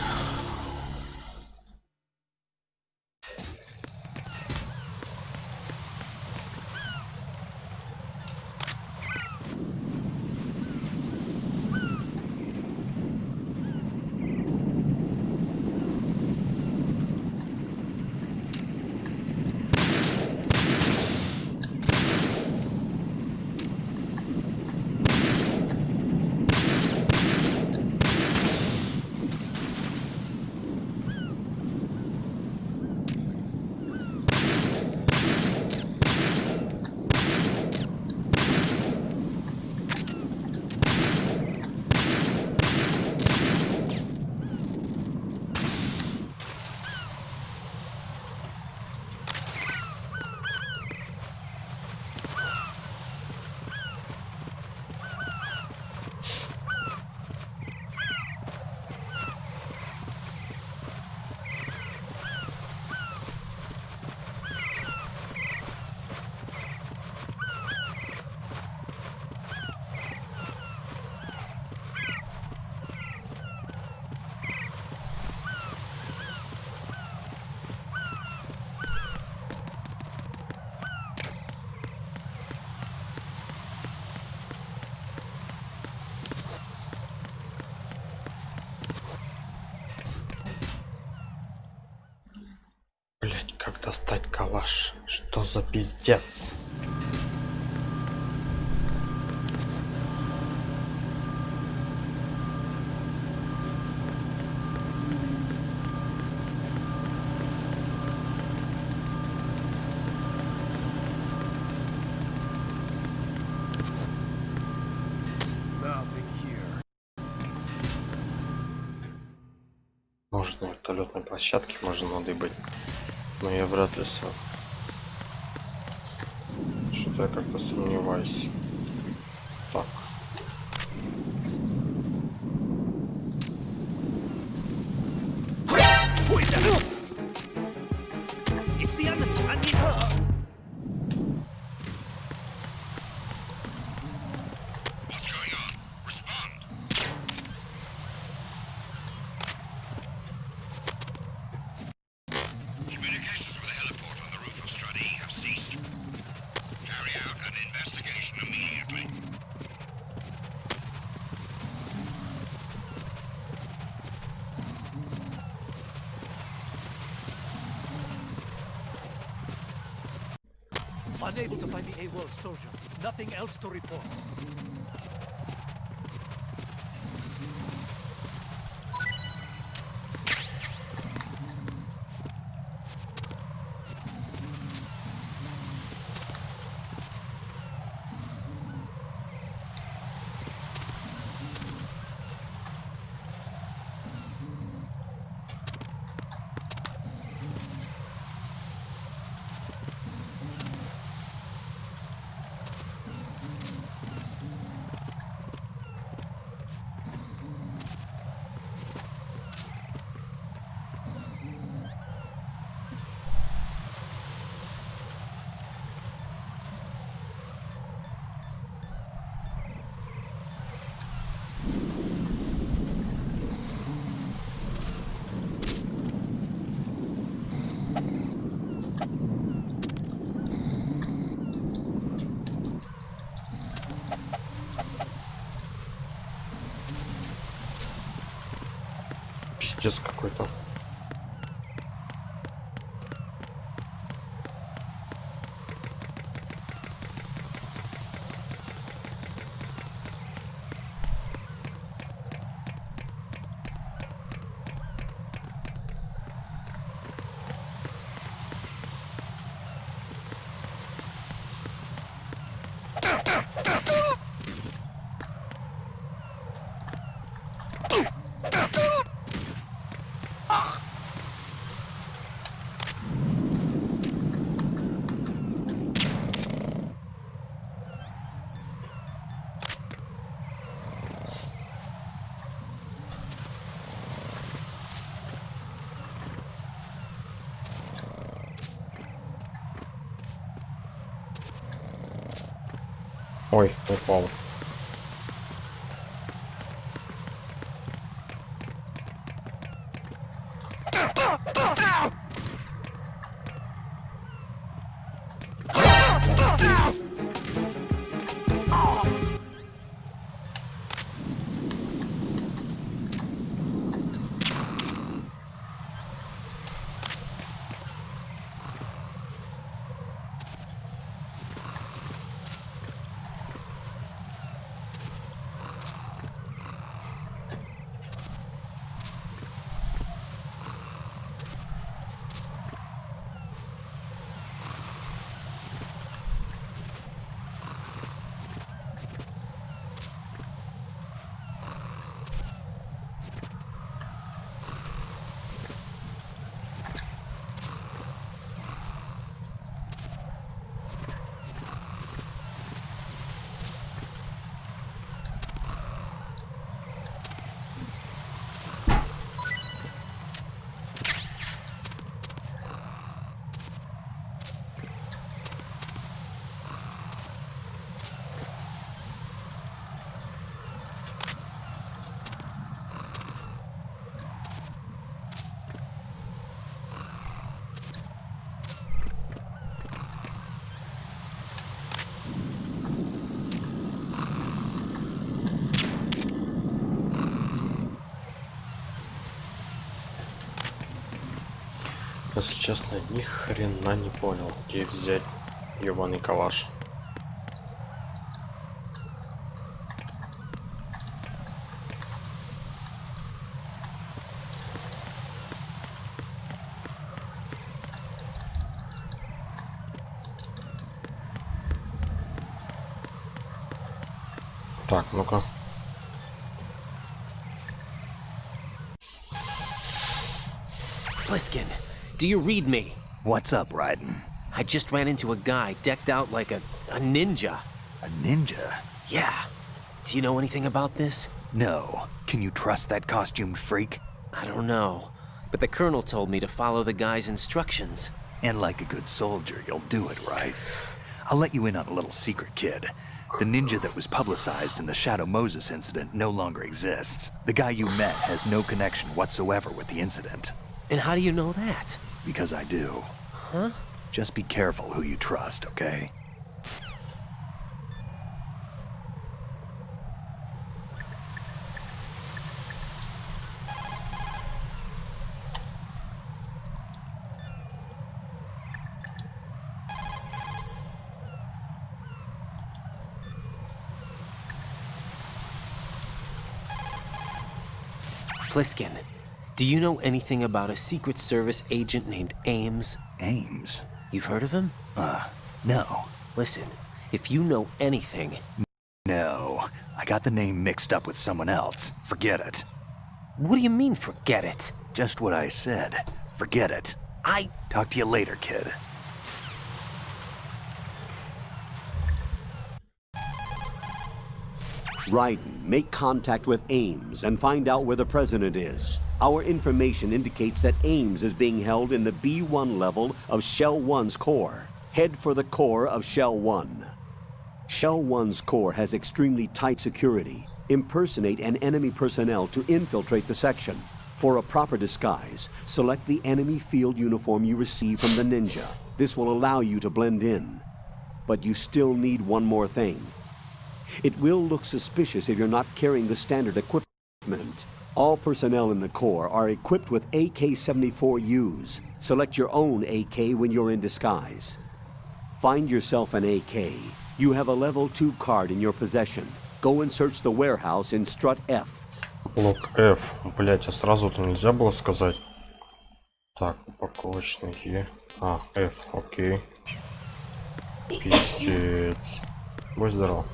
достать калаш. Что за пиздец? Может, на вертолетной площадке можно надыбать, но я вряд ли сам. Что-то я как-то сомневаюсь. Так. It's the enemy. I need her. What's going on? Respond. Communications with the heliport on the roof of Strut E have ceased. Carry out an investigation immediately. Unable to find the AWOL soldier. Nothing else to report. Пиздец какой-то. Ой, упал. Если честно, ни хрена не понял, где взять ёбаный калаш. Так, ну-ка. Pliskin, do you read me? What's up, Raiden? I just ran into a guy decked out like a ninja. A ninja? Yeah. Do you know anything about this? No. Can you trust that costumed freak? I don't know. But the colonel told me to follow the guy's instructions. And like a good soldier, you'll do it, right? I'll let you in on a little secret, kid. The ninja that was publicized in the Shadow Moses incident no longer exists. The guy you met has no connection whatsoever with the incident. And how do you know that? Because I do. Huh? Just be careful who you trust, okay? Pliskin, do you know anything about a Secret Service agent named Ames? Ames? You've heard of him? No. Listen, if you know anything... No. I got the name mixed up with someone else. Forget it. What do you mean, forget it? Just what I said. Forget it. Talk to you later, kid. Raiden, make contact with Ames and find out where the president is. Our information indicates that Ames is being held in the B1 level of Shell 1's core. Head for the core of Shell 1. Shell 1's core has extremely tight security. Impersonate an enemy personnel to infiltrate the section. For a proper disguise, select the enemy field uniform you receive from the ninja. This will allow you to blend in. But you still need one more thing. It will look suspicious if you're not carrying the standard equipment. All personnel in the Corps are equipped with AK-74Us. Select your own AK when you're in disguise. Find yourself an AK. You have a level 2 card in your possession. Go and search the warehouse in strut F. Блок F. Блять, а сразу-то нельзя было сказать. Так, упаковочный Е. F, окей. Пиздец. Будь здоров.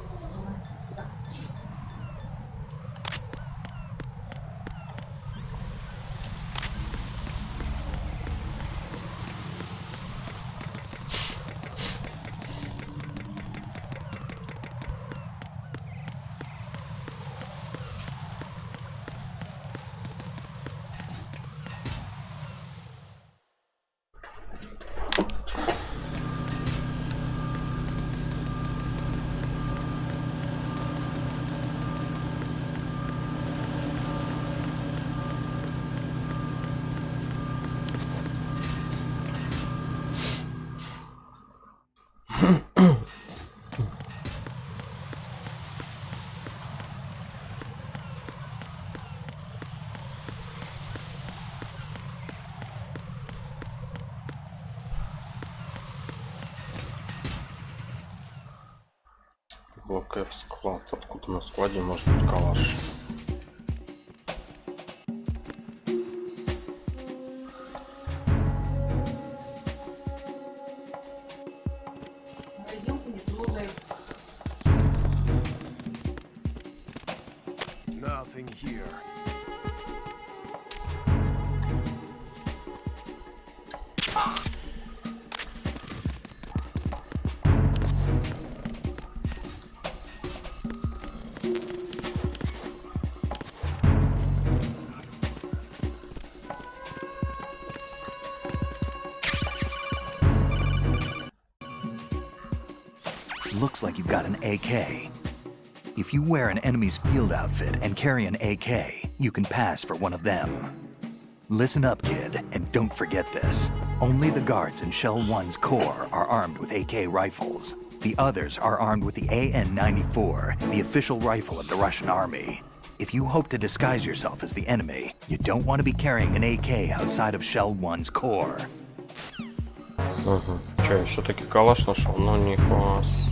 Блок F склад. Откуда на складе может быть калаш? Nothing here. Looks like you've got an AK. If you wear an enemy's field outfit and carry an AK, you can pass for one of them. Listen up, kid, and don't forget this. Only the guards in Shell 1's core are armed with AK rifles. The others are armed with the AN-94, the official rifle of the Russian army. If you hope to disguise yourself as the enemy, you don't want to be carrying an AK outside of Shell 1's core. Угу. Че, я все-таки калаш нашел, но не класс.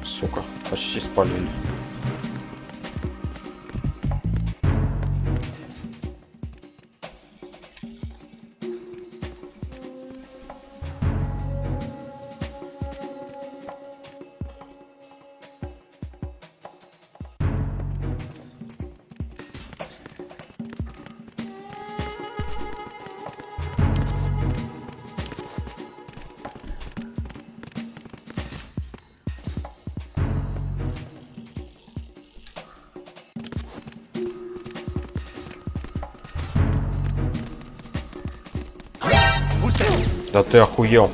Сука, почти спалили. Да ты охуел.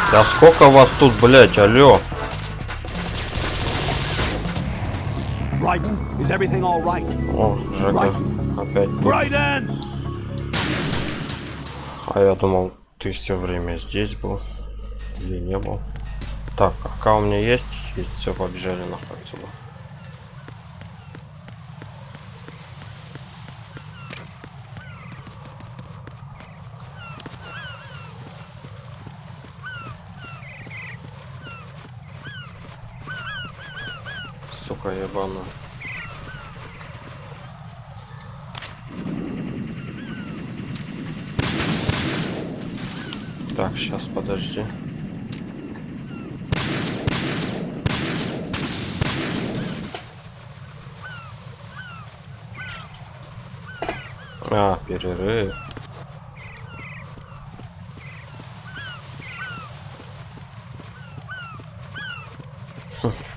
Да сколько вас тут, блять, алё? О, Жека, опять. А я думал, ты все время здесь был. Или не был. Так, АК у меня есть. Есть, все, побежали нахуй отсюда. Сука ебаная. Так, сейчас, подожди. А, перерыв.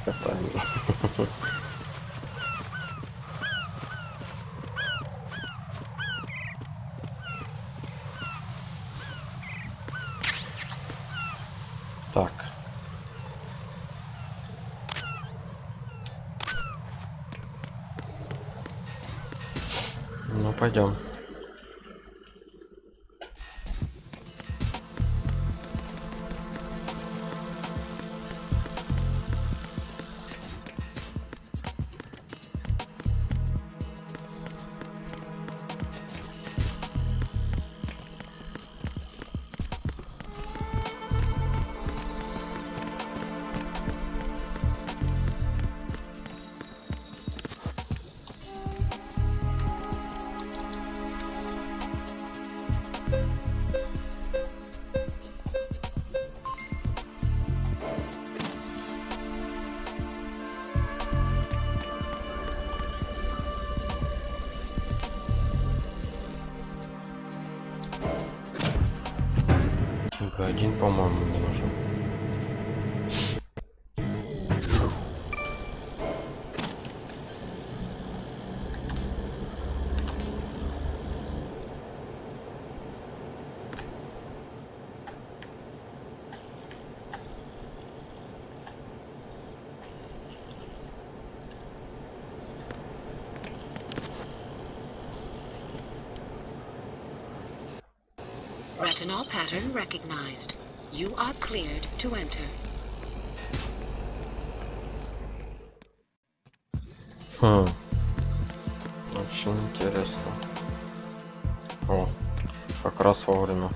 Катание. Так. Ну, пойдем. Один, по-моему, не нужен. Retinol pattern recognized. You are cleared to enter. Очень интересно. О, как раз вовремя.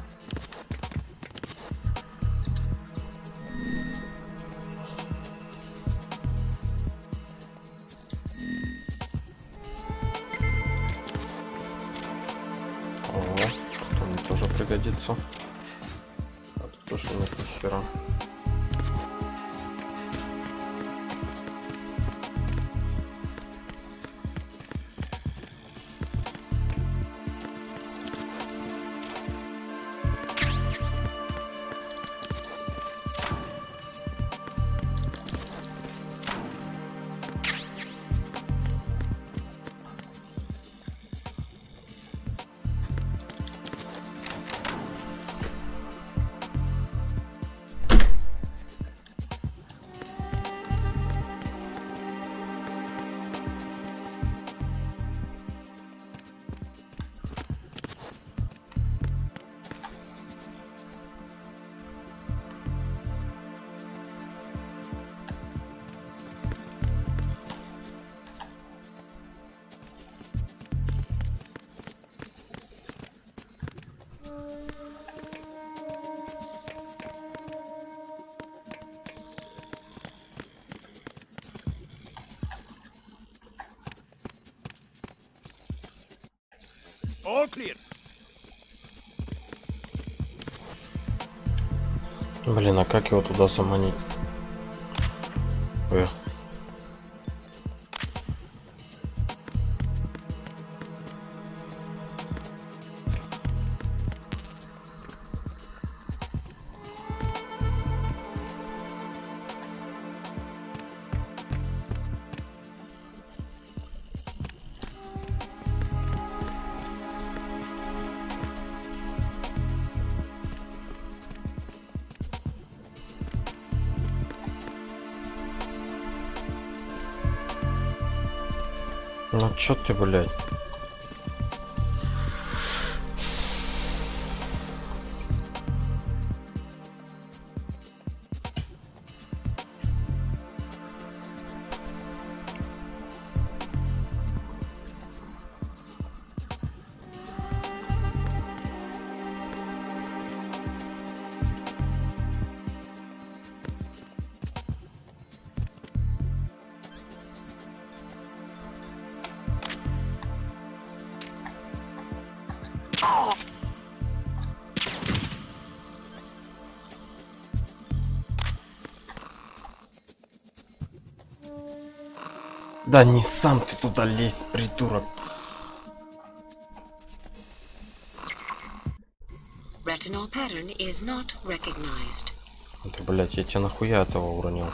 О, что мне тоже пригодится. А тут тоже нет ни хера. All clear. Блин, а как его туда заманить? Ну чё ты, блядь? Да не сам ты туда лезь, придурок. Retinol pattern is not recognized. Да, блядь, я тебя нахуя этого уронил?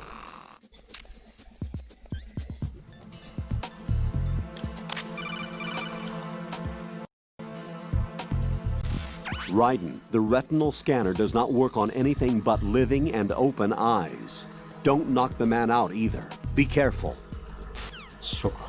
Raiden, the retinal scanner does not work on anything but living and open eyes. Don't knock the man out either. Be careful. Сука.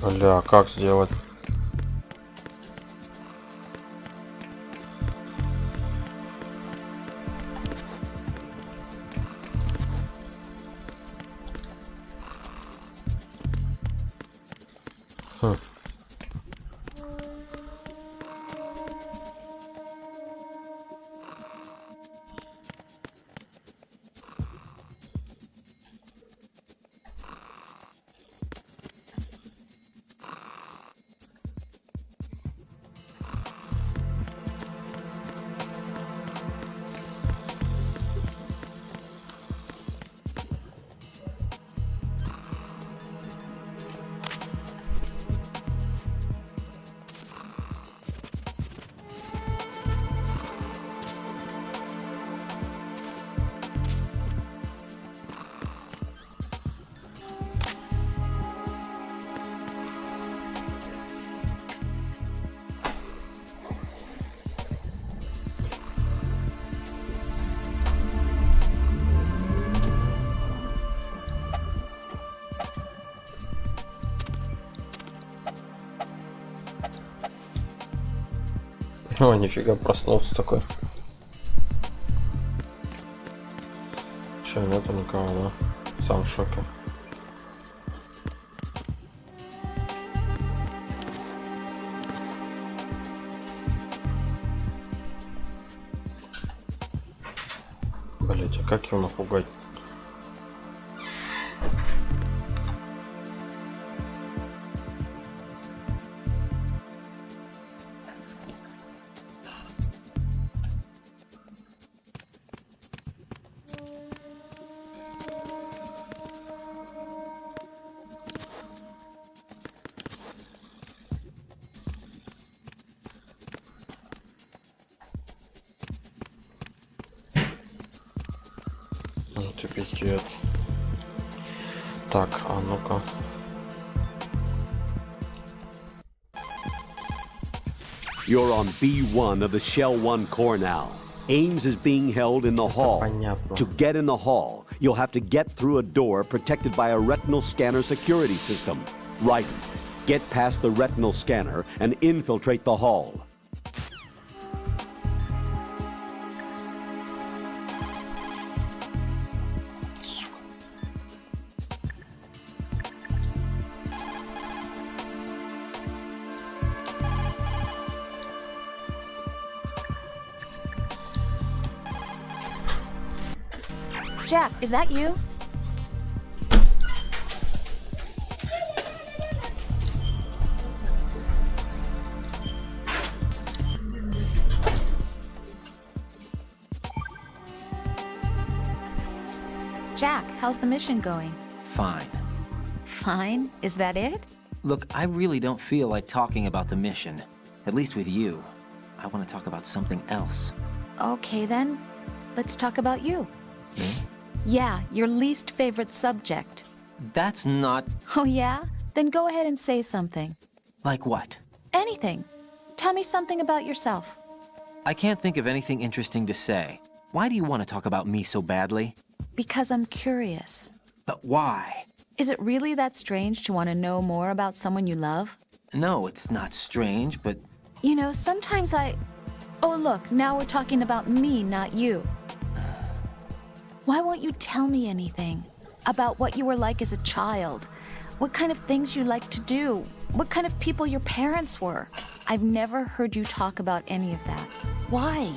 Бля, как сделать? О, нифига, проснулся такой. Че, нету никого, да? Сам в шоке. Блять, а как его напугать? Это пиздец. Так, а ну-ка. You're on B1 of the Shell 1 core now. Ames is being held in the hall. Понятно. To get in the hall, you'll have to get through a door protected by a retinal scanner security system. Right. Get past the retinal scanner and infiltrate the hall. Jack, is that you? Jack, how's the mission going? Fine. Fine? Is that it? Look, I really don't feel like talking about the mission. At least with you. I want to talk about something else. Okay then, let's talk about you. Me? Yeah, your least favorite subject. That's not... Oh yeah? Then go ahead and say something. Like what? Anything. Tell me something about yourself. I can't think of anything interesting to say. Why do you want to talk about me so badly? Because I'm curious. But why? Is it really that strange to want to know more about someone you love? No, it's not strange, but... You know, sometimes Oh look, now we're talking about me, not you. Why won't you tell me anything? About what you were like as a child? What kind of things you liked to do? What kind of people your parents were? I've never heard you talk about any of that. Why?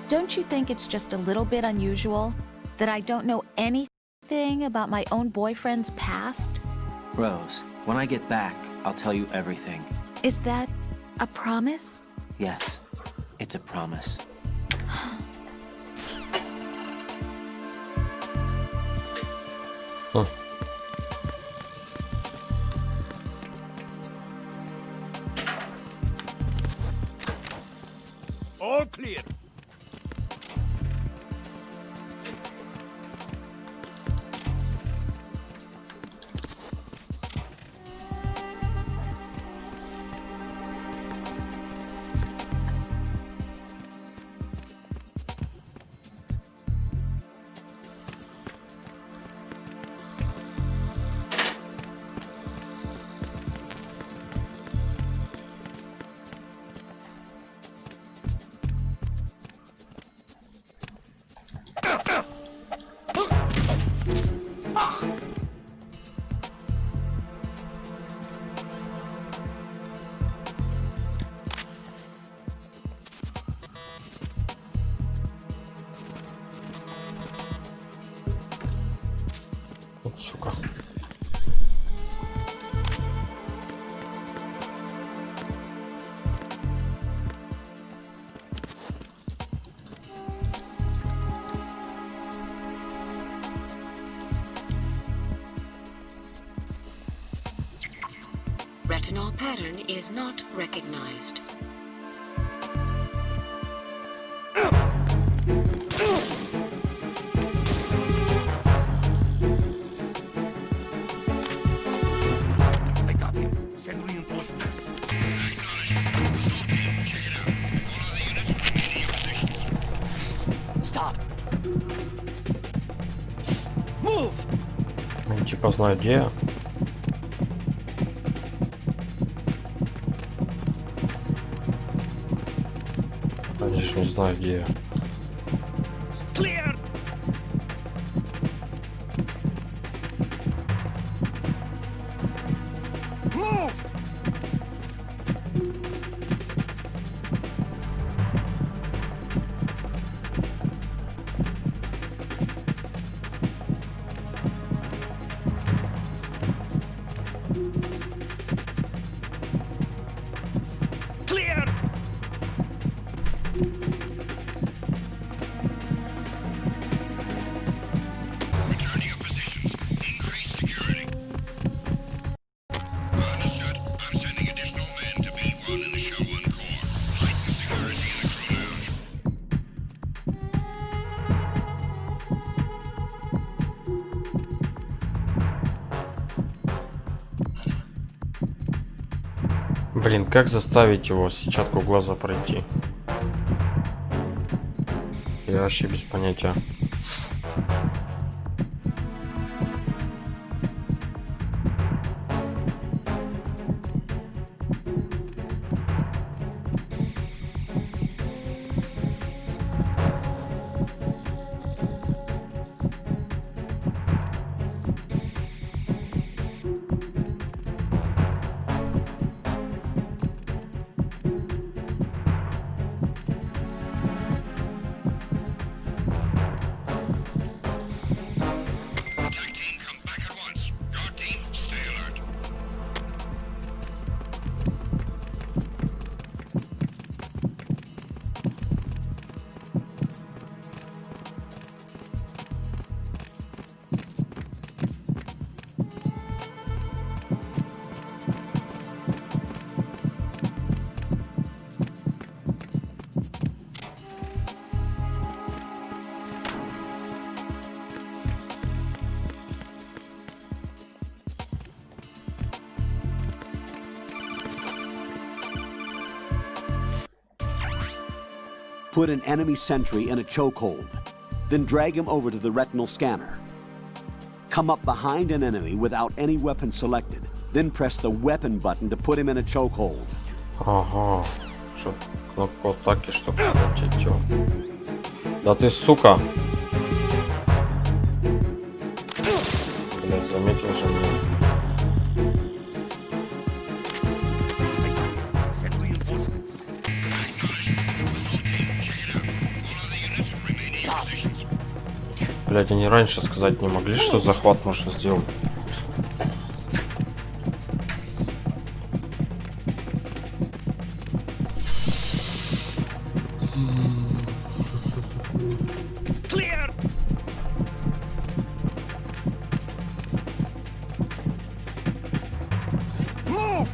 Don't you think it's just a little bit unusual that I don't know anything about my own boyfriend's past? Rose, when I get back, I'll tell you everything. Is that a promise? Yes, it's a promise. All clear. Сука. Retinal pattern is not recognized. I got him. Send reinforcements. Stop. Move. Они типа знают, где я. Конечно, не знаю, где я. Clear! Move! Clear! Return to your positions. Increase security. Understood. I'm sending additional men to B1 and the Show 1 core. Heighten security in the crew lounge. Блин, как заставить его с сетчаткой глаза пройти? Я вообще без понятия. Attack team, come back at once. Guard team, stay alert. Put an enemy sentry in a chokehold, then drag him over to the retinal scanner. Come up behind an enemy without any weapon selected, then press the weapon button to put him in a chokehold. Ага. Что, кнопку атаки, чтобы крутить его. Да ты, сука! Блядь, заметил же меня. Send reinforcements. Блядь, они раньше сказать не могли, что захват можно сделать. Clear! Move!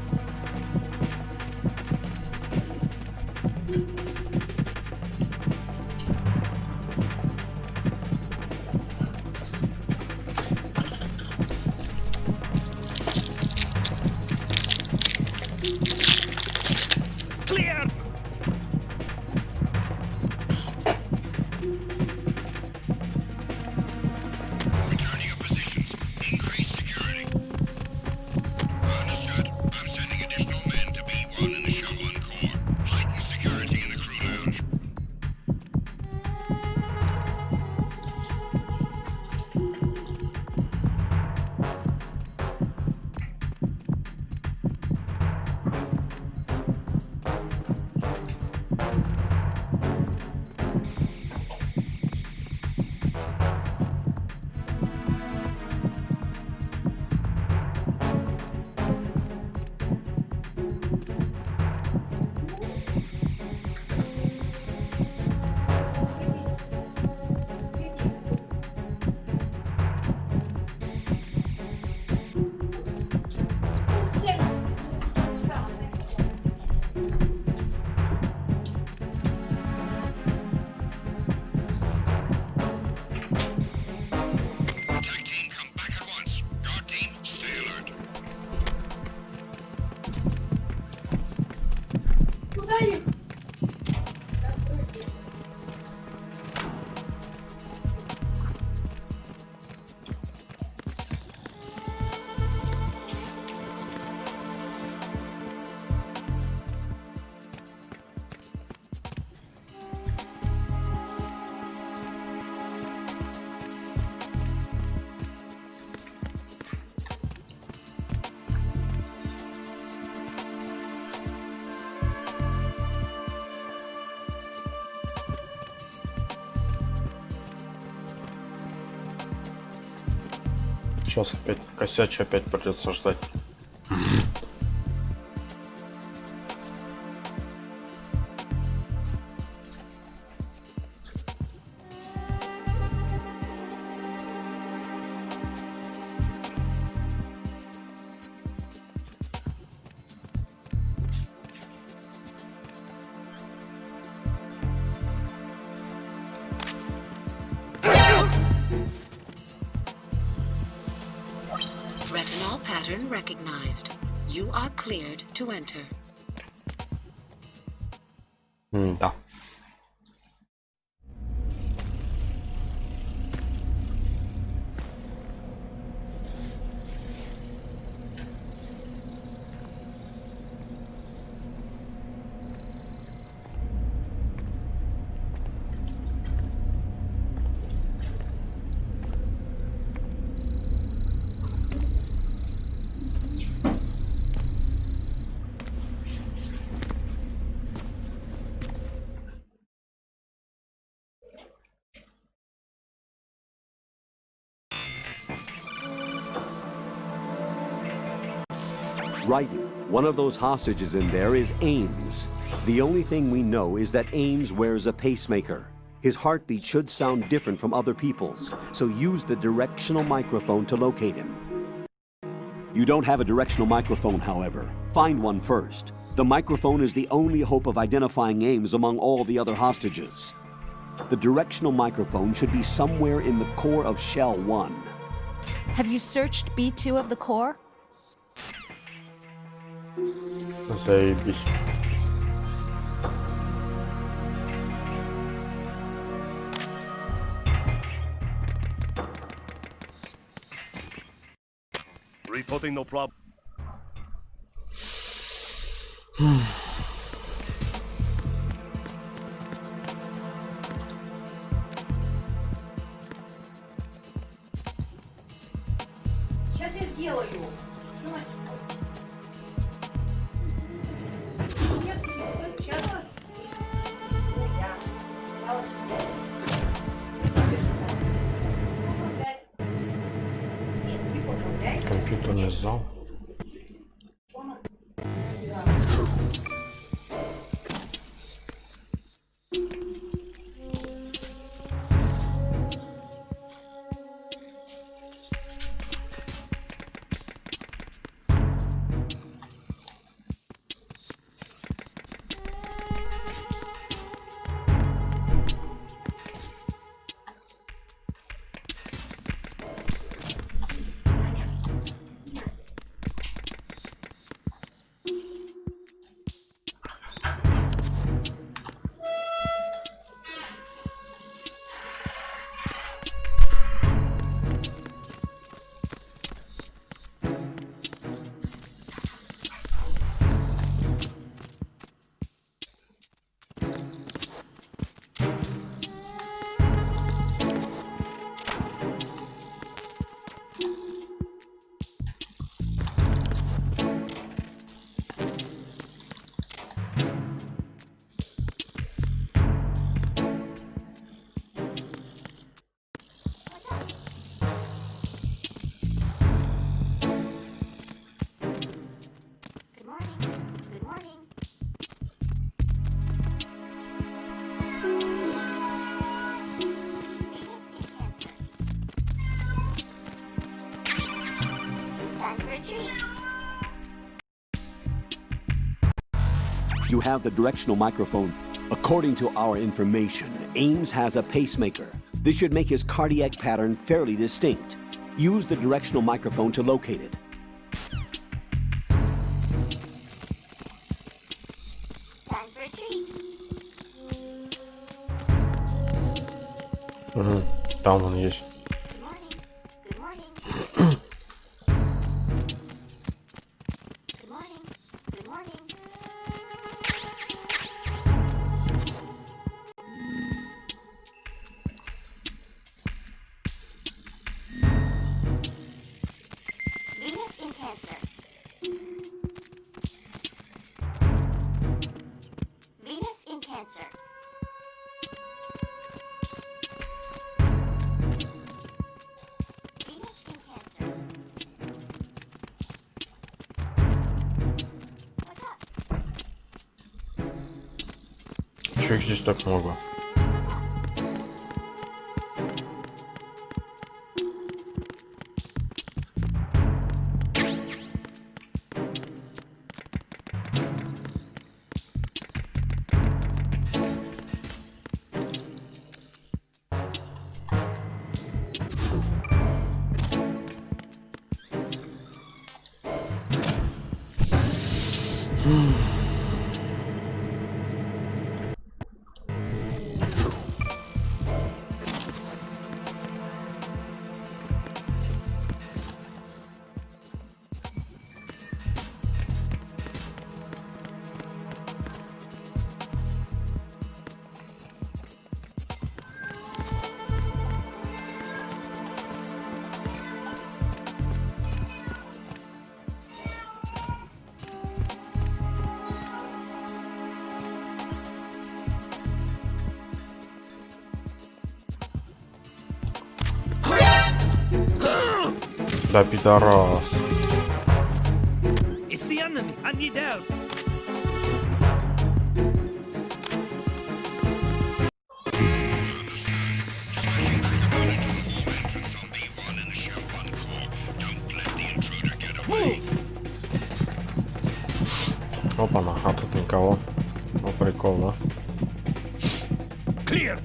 Сейчас опять косячу, опять придется ждать. Retinol pattern recognized. You are cleared to enter. Да. Right. One of those hostages in there is Ames. The only thing we know is that Ames wears a pacemaker. His heartbeat should sound different from other people's, so use the directional microphone to locate him. You don't have a directional microphone, however. Find one first. The microphone is the only hope of identifying Ames among all the other hostages. The directional microphone should be somewhere in the core of Shell 1. Have you searched B2 of the core? Заебись. Reporting no problem. Сейчас я сделаю. Компьютерный зал. You have the directional microphone. According to our information, Ames has a pacemaker. This should make his cardiac pattern fairly distinct. Use the directional microphone to locate it. Там он есть. Чё их здесь так много? Да, пидорас. It's the enemy. I need help. Опа-на, а тут никого. Ну, прикол, да? Clear.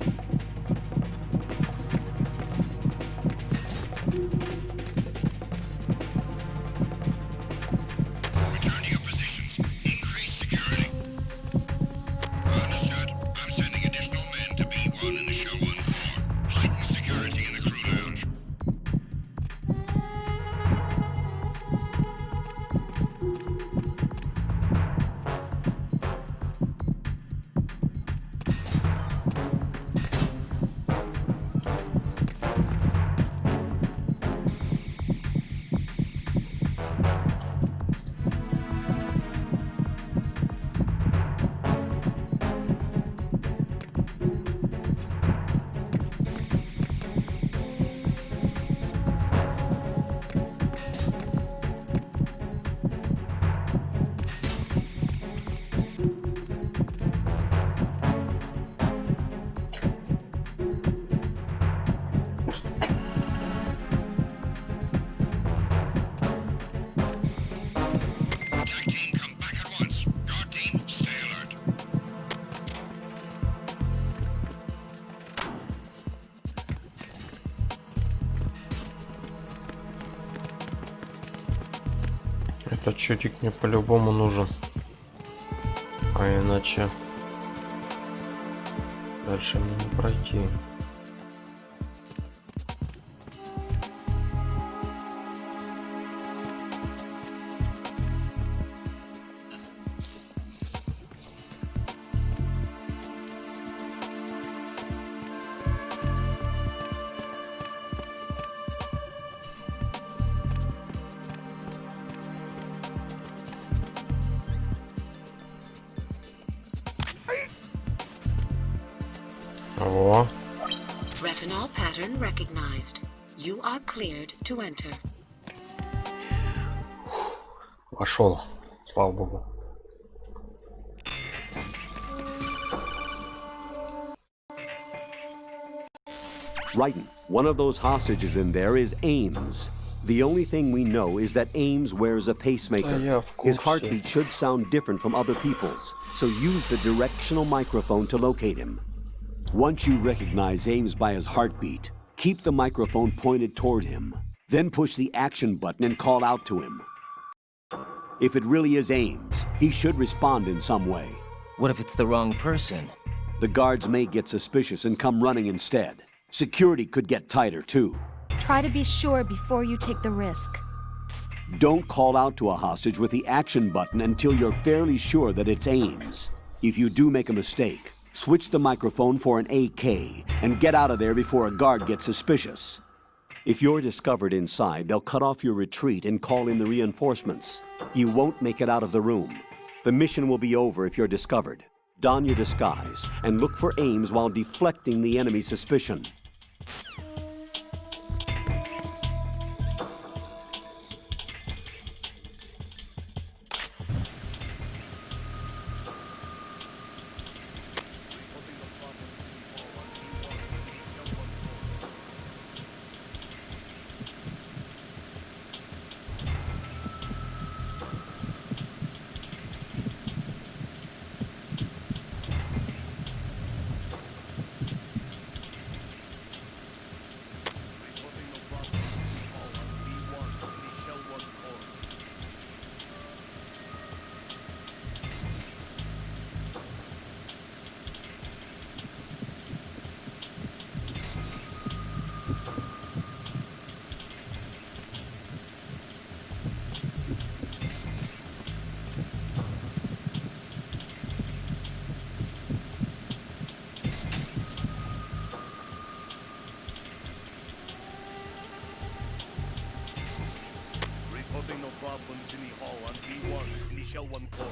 Этот чудик мне по-любому нужен. А иначе дальше мне не пройти. Во. Retinol pattern recognized. You are cleared to enter. Пошел, слава богу. Right. One of those hostages in there is Ames. The only thing we know is that Ames wears a pacemaker. His heartbeat should sound different from other people's, so use the directional microphone to locate him. Once you recognize Ames by his heartbeat, keep the microphone pointed toward him. Then push the action button and call out to him. If it really is Ames, he should respond in some way. What if it's the wrong person? The guards may get suspicious and come running instead. Security could get tighter too. Try to be sure before you take the risk. Don't call out to a hostage with the action button until you're fairly sure that it's Ames. If you do make a mistake, switch the microphone for an AK and get out of there before a guard gets suspicious. If you're discovered inside, they'll cut off your retreat and call in the reinforcements. You won't make it out of the room. The mission will be over if you're discovered. Don your disguise and look for Ames while deflecting the enemy's suspicion. problems in the hall on B1 in the Shell 1 core.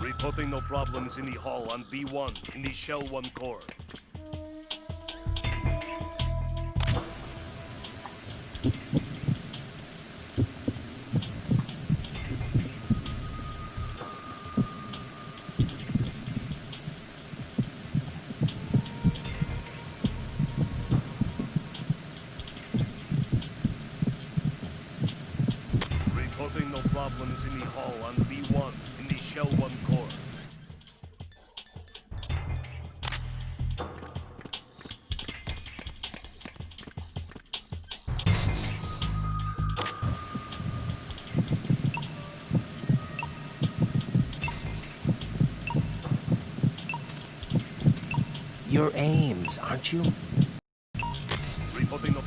Reporting no problems in the hall on B1 in the Shell 1 core. Reporting no problems in the hall on B1 in the Shell 1 core. You're Ames, aren't you? Reporting no...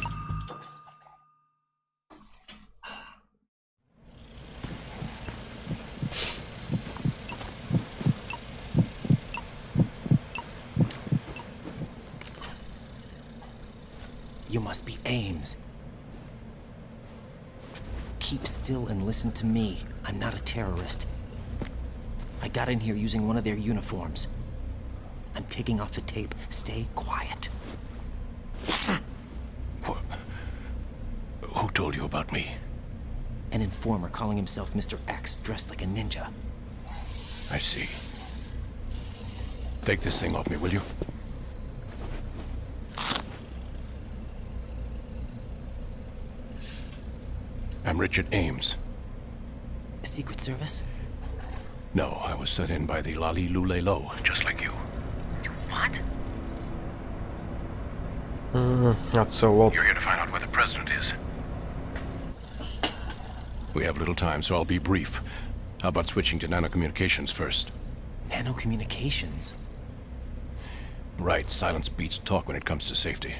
You must be Ames. Keep still and listen to me. I'm not a terrorist. I got in here using one of their uniforms. I'm taking off the tape. Stay quiet. Who told you about me? An informer calling himself Mr. X, dressed like a ninja. I see. Take this thing off me, will you? I'm Richard Ames. Secret Service? No, I was set in by the Lali Lule Lo, just like you. What? That's a lot. You're here to find out where the president is. We have little time, so I'll be brief. How about switching to nanocommunications first? Nanocommunications? Right, silence beats talk when it comes to safety.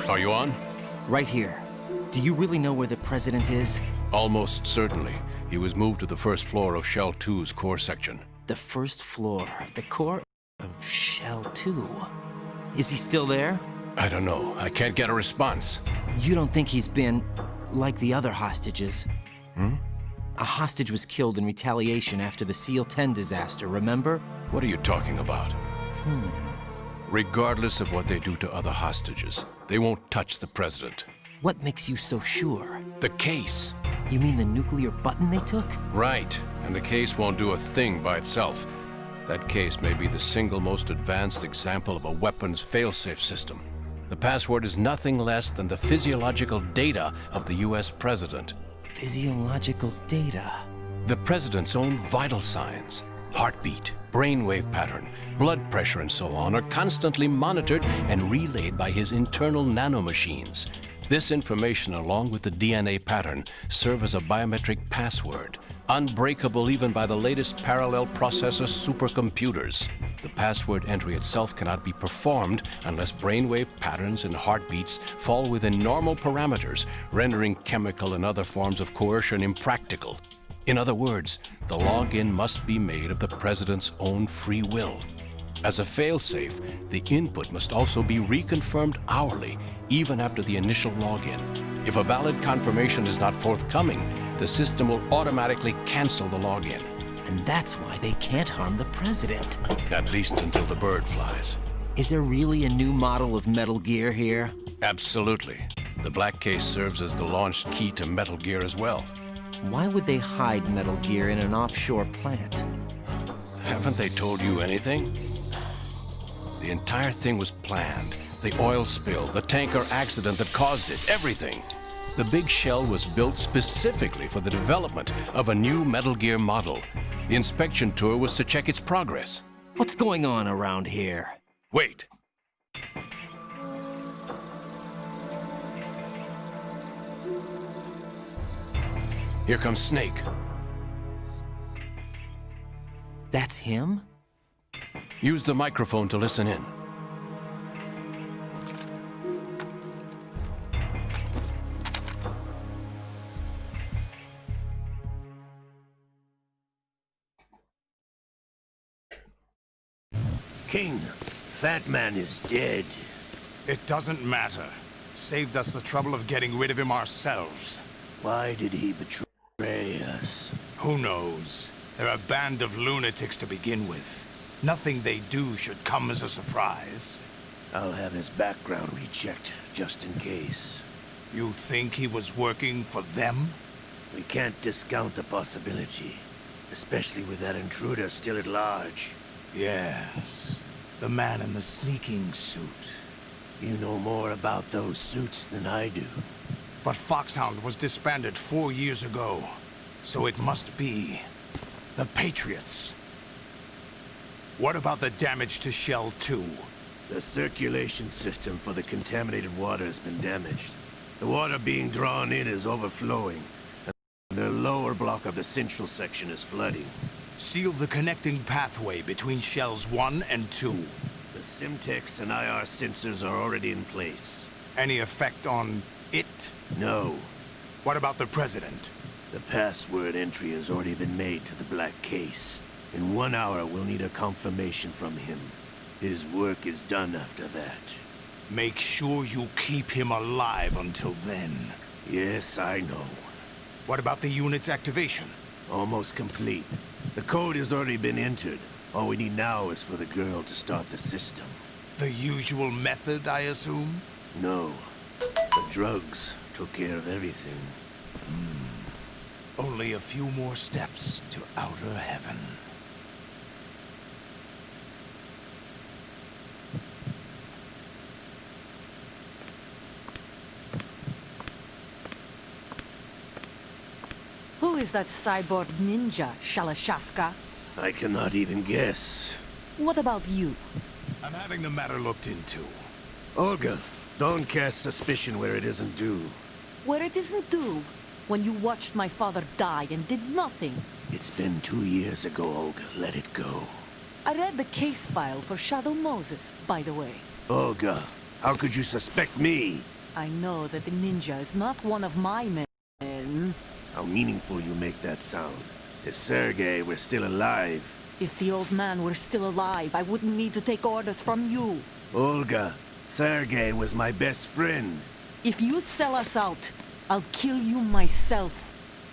Are you on? Right here. Do you really know where the president is? Almost certainly. He was moved to the first floor of Shell 2's core section. The first floor, the core of Shell 2. Is he still there? I don't know. I can't get a response. You don't think he's been like the other hostages? A hostage was killed in retaliation after the SEAL 10 disaster, remember? What are you talking about? Regardless of what they do to other hostages, they won't touch the president. What makes you so sure? The case. You mean the nuclear button they took? Right. And the case won't do a thing by itself. That case may be the single most advanced example of a weapons failsafe system. The password is nothing less than the physiological data of the US president. Physiological data? The president's own vital signs, heartbeat, brainwave pattern, blood pressure and so on are constantly monitored and relayed by his internal nanomachines. This information, along with the DNA pattern, serve as a biometric password, unbreakable even by the latest parallel processor supercomputers. The password entry itself cannot be performed unless brainwave patterns and heartbeats fall within normal parameters, rendering chemical and other forms of coercion impractical. In other words, the login must be made of the president's own free will. As a failsafe, the input must also be reconfirmed hourly, even after the initial login. If a valid confirmation is not forthcoming, the system will automatically cancel the login. And that's why they can't harm the president. At least until the bird flies. Is there really a new model of Metal Gear here? Absolutely. The black case serves as the launch key to Metal Gear as well. Why would they hide Metal Gear in an offshore plant? Haven't they told you anything? The entire thing was planned. The oil spill, the tanker accident that caused it, everything. The big shell was built specifically for the development of a new Metal Gear model. The inspection tour was to check its progress. What's going on around here? Wait. Here comes Snake. That's him? Use the microphone to listen in. King, Fat Man is dead. It doesn't matter. Saved us the trouble of getting rid of him ourselves. Why did he betray us? Who knows? They're a band of lunatics to begin with. Nothing they do should come as a surprise. I'll have his background rechecked, just in case. You think he was working for them? We can't discount the possibility, especially with that intruder still at large. Yes, the man in the sneaking suit. You know more about those suits than I do. But Foxhound was disbanded 4 years ago, so it must be the Patriots. What about the damage to Shell 2? The circulation system for the contaminated water has been damaged. The water being drawn in is overflowing, and the lower block of the central section is flooding. Seal the connecting pathway between Shells 1 and 2. The Simtex and IR sensors are already in place. Any effect on it? No. What about the President? The password entry has already been made to the black case. In 1 hour, we'll need a confirmation from him. His work is done after that. Make sure you keep him alive until then. Yes, I know. What about the unit's activation? Almost complete. The code has already been entered. All we need now is for the girl to start the system. The usual method, I assume? No. The drugs took care of everything. Only a few more steps to outer heaven. Who is that cyborg ninja, Shalashaska? I cannot even guess. What about you? I'm having the matter looked into. Olga, don't cast suspicion where it isn't due. Where it isn't due? When you watched my father die and did nothing. It's been 2 years ago, Olga. Let it go. I read the case file for Shadow Moses, by the way. Olga, how could you suspect me? I know that the ninja is not one of my men. How meaningful you make that sound. If Sergei were still alive... If the old man were still alive, I wouldn't need to take orders from you. Olga, Sergei was my best friend. If you sell us out, I'll kill you myself.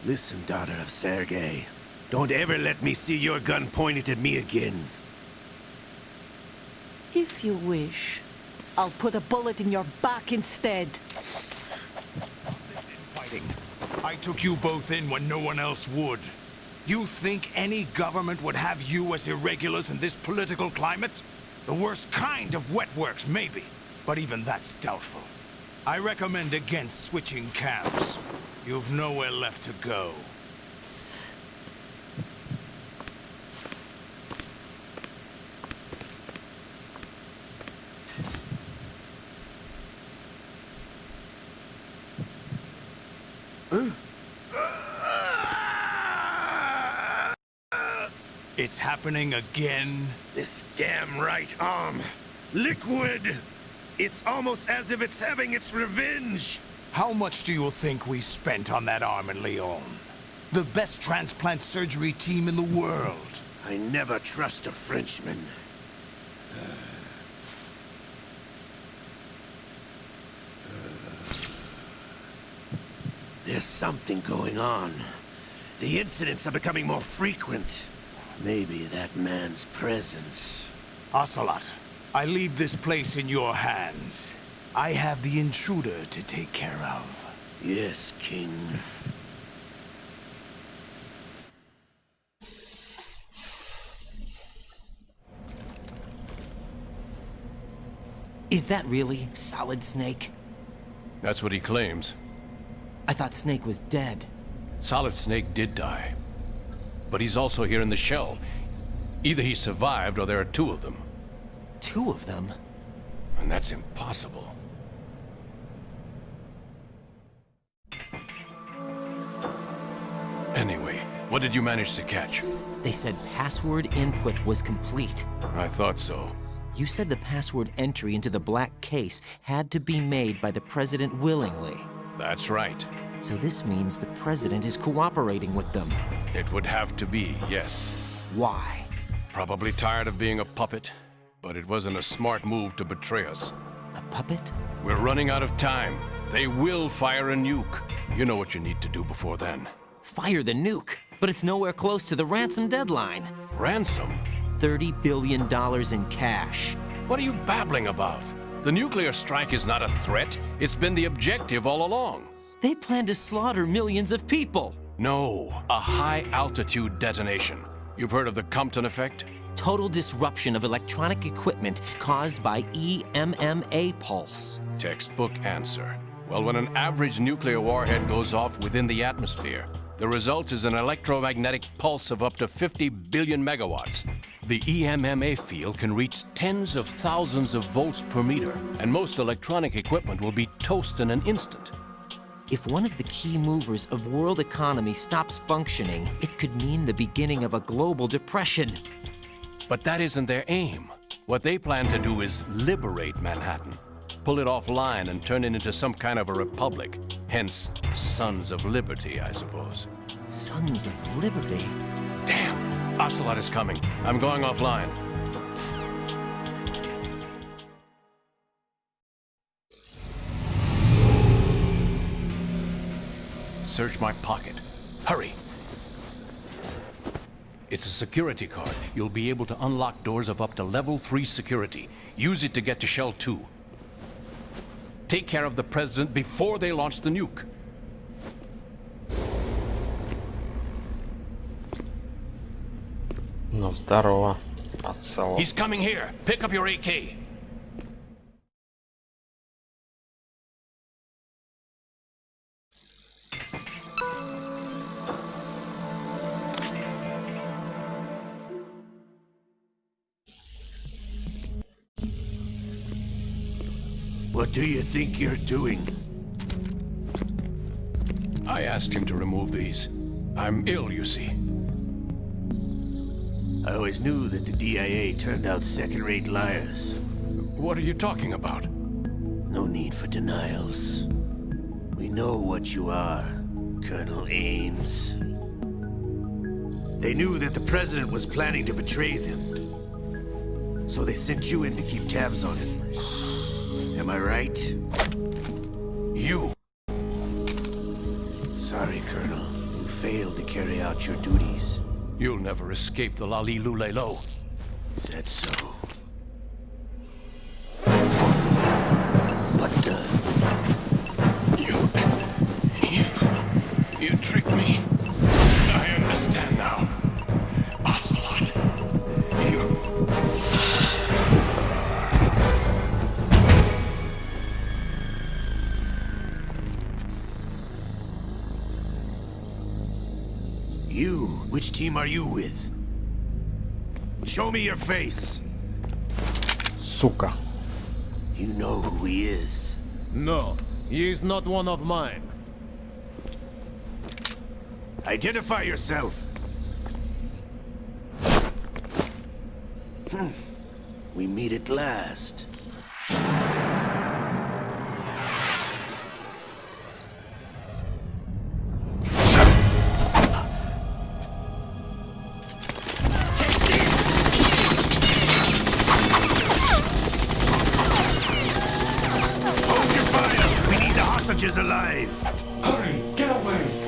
Listen, daughter of Sergei. Don't ever let me see your gun pointed at me again. If you wish, I'll put a bullet in your back instead. Fighting. I took you both in when no one else would. You think any government would have you as irregulars in this political climate? The worst kind of wet works, maybe. But even that's doubtful. I recommend against switching camps. You've nowhere left to go. It's happening again. This damn right arm. Liquid! It's almost as if it's having its revenge. How much do you think we spent on that arm in Lyon? The best transplant surgery team in the world. I never trust a Frenchman. There's something going on. The incidents are becoming more frequent. Maybe that man's presence. Ocelot, I leave this place in your hands. I have the intruder to take care of. Yes, King. Is that really Solid Snake? That's what he claims. I thought Snake was dead. Solid Snake did die. But he's also here in the shell. Either he survived or there are two of them. Two of them? And that's impossible. Anyway, what did you manage to catch? They said password input was complete. I thought so. You said the password entry into the black case had to be made by the president willingly. That's right. So this means the president is cooperating with them. It would have to be, yes. Why? Probably tired of being a puppet, but it wasn't a smart move to betray us. A puppet? We're running out of time. They will fire a nuke. You know what you need to do before then. Fire the nuke, but it's nowhere close to the ransom deadline. Ransom? $30 billion in cash. What are you babbling about? The nuclear strike is not a threat. It's been the objective all along. They plan to slaughter millions of people. No, a high-altitude detonation. You've heard of the Compton effect? Total disruption of electronic equipment caused by EMMA pulse. Textbook answer. Well, when an average nuclear warhead goes off within the atmosphere, the result is an electromagnetic pulse of up to 50 billion megawatts. The EMMA field can reach tens of thousands of volts per meter, and most electronic equipment will be toast in an instant. If one of the key movers of world economy stops functioning, it could mean the beginning of a global depression. But that isn't their aim. What they plan to do is liberate Manhattan. Pull it offline and turn it into some kind of a republic. Hence, Sons of Liberty, I suppose. Sons of Liberty? Damn! Ocelot is coming. I'm going offline. Search my pocket. Hurry! It's a security card. You'll be able to unlock doors of up to level 3 security. Use it to get to Shell 2. Take care of the president before they launch the nuke. Ну, здорово. Отцело. He's coming here. Pick up your AK. What do you think you're doing? I asked him to remove these. I'm ill, you see. I always knew that the DIA turned out second-rate liars. What are you talking about? No need for denials. We know what you are, Colonel Ames. They knew that the president was planning to betray them. So they sent you in to keep tabs on him. Am I right? You. Sorry, Colonel. You failed to carry out your duties. You'll never escape the Lali-Lulelo. Is that so? What the? You tricked me. I understand now. Ocelot. You? Which team are you with? Show me your face. Сука. You know who he is. No, he is not one of mine. Identify yourself. We meet at last. creatures alive. Hurry, get away!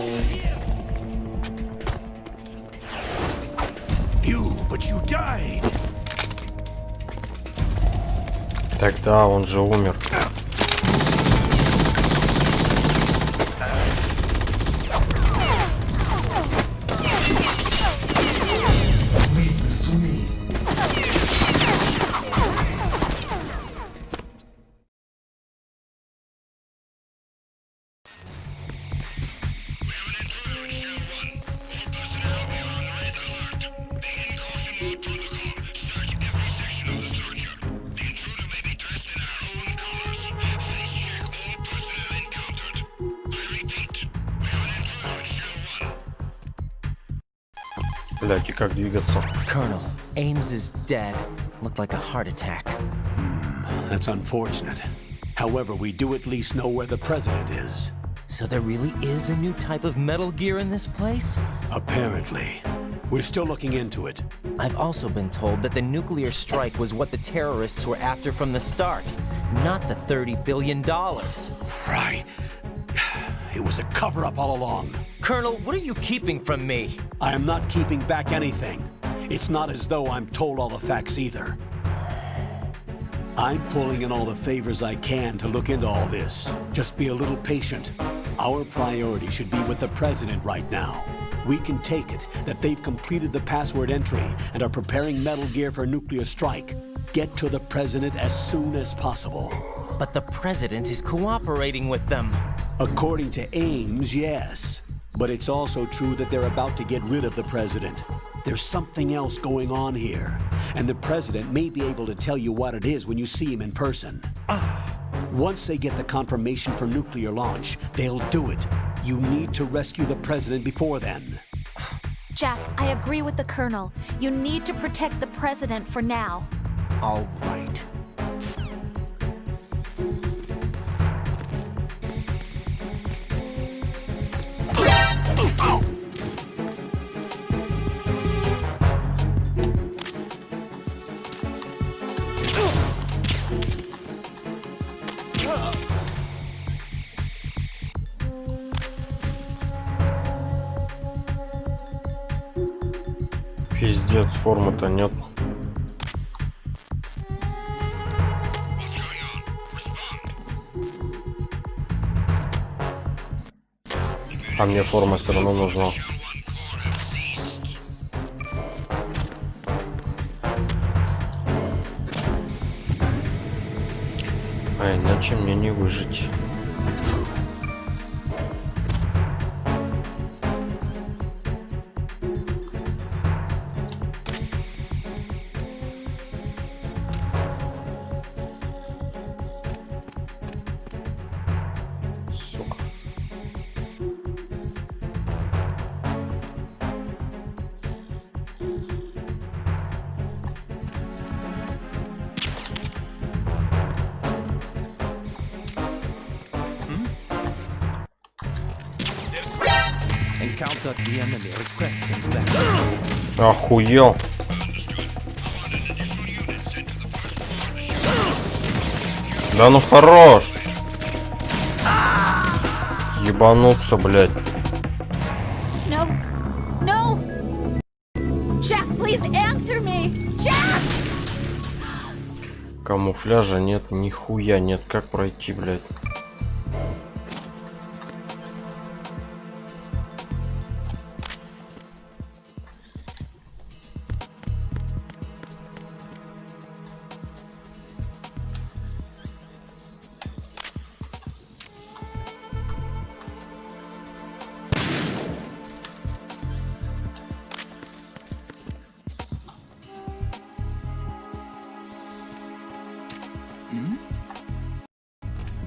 But you died. Тогда он же умер. Leave this to me. Блядь, и как двигаться? Colonel, Ames is dead. Looked like a heart attack. That's unfortunate. However, we do at least know where the president is. So there really is a new type of Metal Gear in this place? Apparently. We're still looking into it. I've also been told that the nuclear strike was what the terrorists were after from the start, not the $30 billion. Right. It was a cover-up all along. Colonel, what are you keeping from me? I am not keeping back anything. It's not as though I'm told all the facts either. I'm pulling in all the favors I can to look into all this. Just be a little patient. Our priority should be with the president right now. We can take it that they've completed the password entry and are preparing Metal Gear for nuclear strike. Get to the president as soon as possible. But the president is cooperating with them. According to Ames, yes. But it's also true that they're about to get rid of the president. There's something else going on here, and the president may be able to tell you what it is when you see him in person. Once they get the confirmation for nuclear launch, they'll do it. You need to rescue the president before then. Jack, I agree with the Colonel. You need to protect the president for now. All right. Пиздец, формы-то нет. А мне форма все равно нужна. А иначе мне не выжить. Охуел. Да ну хорош. Ебануться, блядь. No. No. Jack, please answer me. Jack! Камуфляжа нет, нихуя нет. Как пройти, блядь?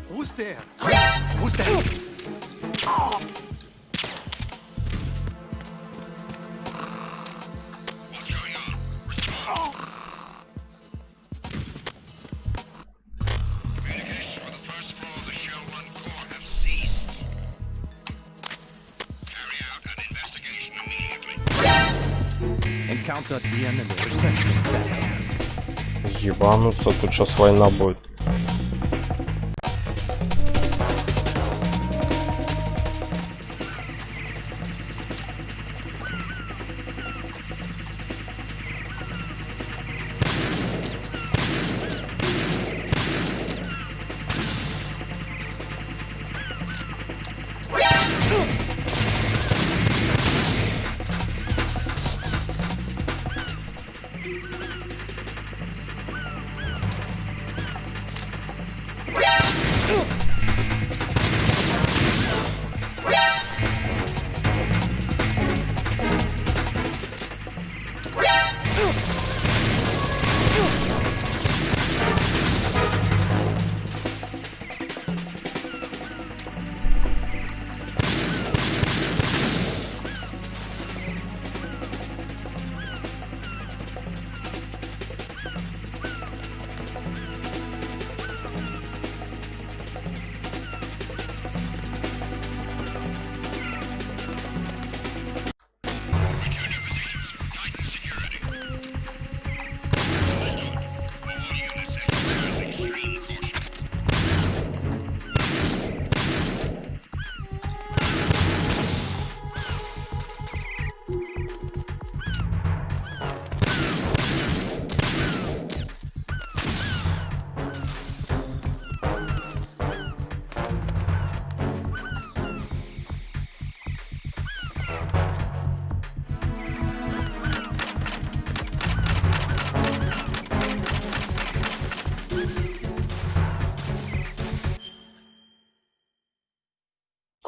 Who's there? Who's there? What's going on? Respond. Communications with the first floor of the Shell 1 core have ceased. Carry out an investigation immediately. Encounter the enemy. Requesting backup. Ебануться, тут сейчас война будет.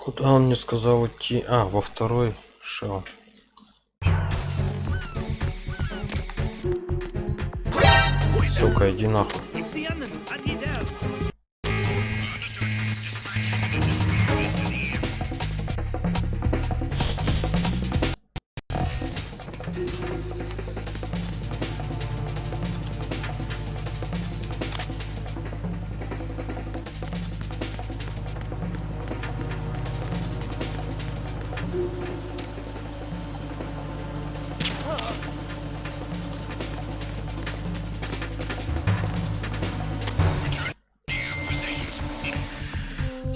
Куда он мне сказал идти? А, во второй шел. Сука, иди нахуй.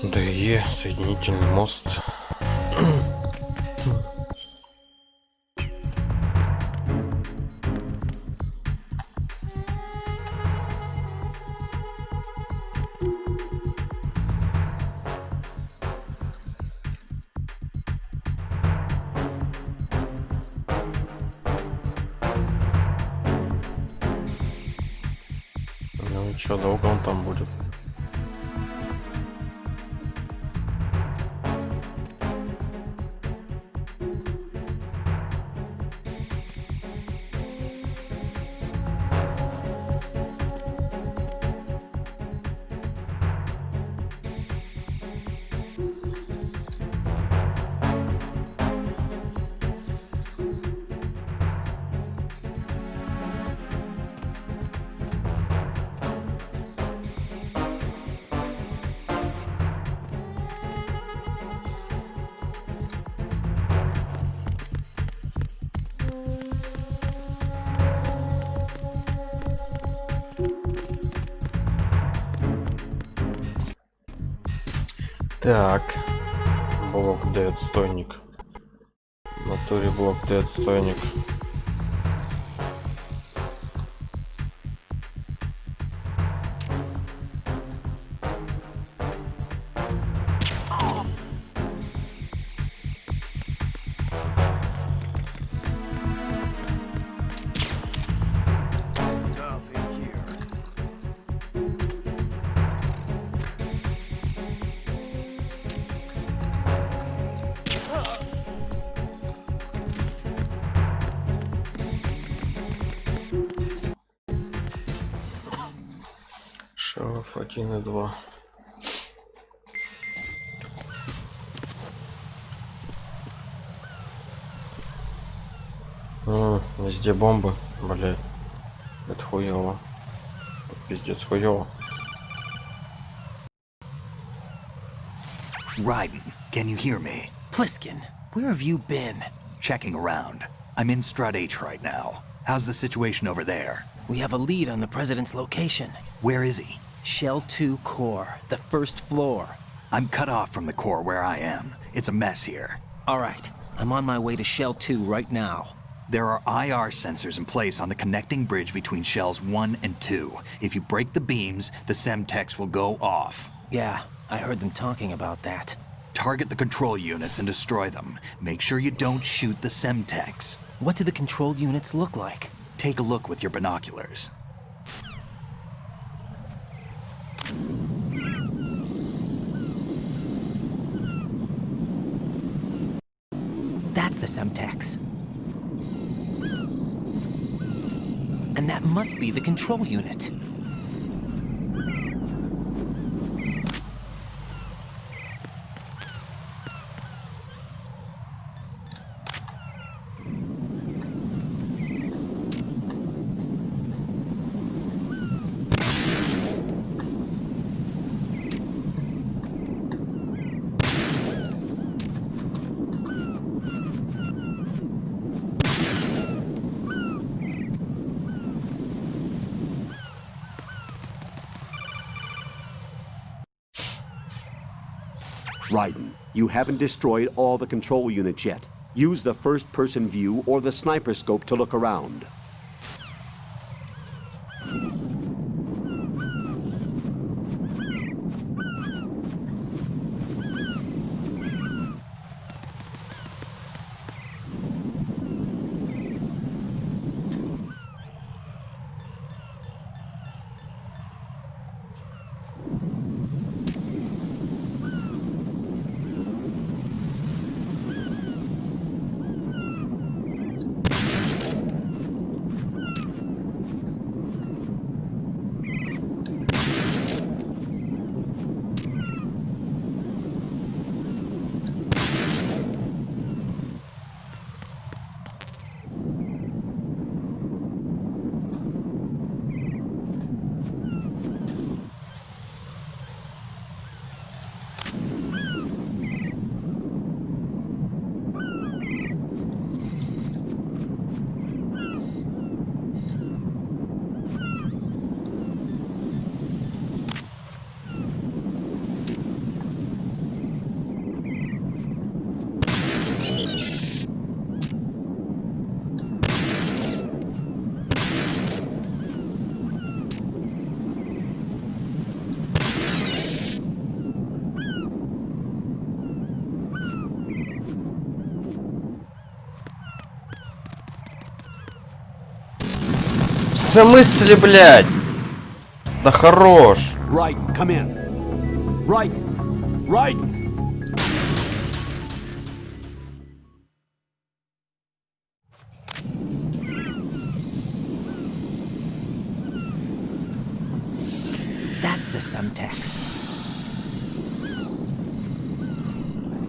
ДЕ, соединительный мост. Ну и чё, долго он там будет? Так, блок Д отстойник. В натуре блок Д отстойник. Шелов 1 и 2. Везде бомбы, блядь. Это хуёво. Пиздец хуёво. Raiden, can you hear me? Pliskin, where have you been? Checking around. I'm in Strut H right now. How's the situation over there? We have a lead on the president's location. Where is he? Shell 2 core, the first floor. I'm cut off from the core where I am. It's a mess here. All right, I'm on my way to Shell 2 right now. There are IR sensors in place on the connecting bridge between Shells 1 and 2. If you break the beams, the Semtex will go off. Yeah, I heard them talking about that. Target the control units and destroy them. Make sure you don't shoot the Semtex. What do the control units look like? Take a look with your binoculars. That's the Semtex. And that must be the control unit. Raiden, you haven't destroyed all the control units yet. Use the first-person view or the sniper scope to look around. В смысле, блядь? Да хорош. Raiden, come in. Raiden! Raiden! That's the Semtex.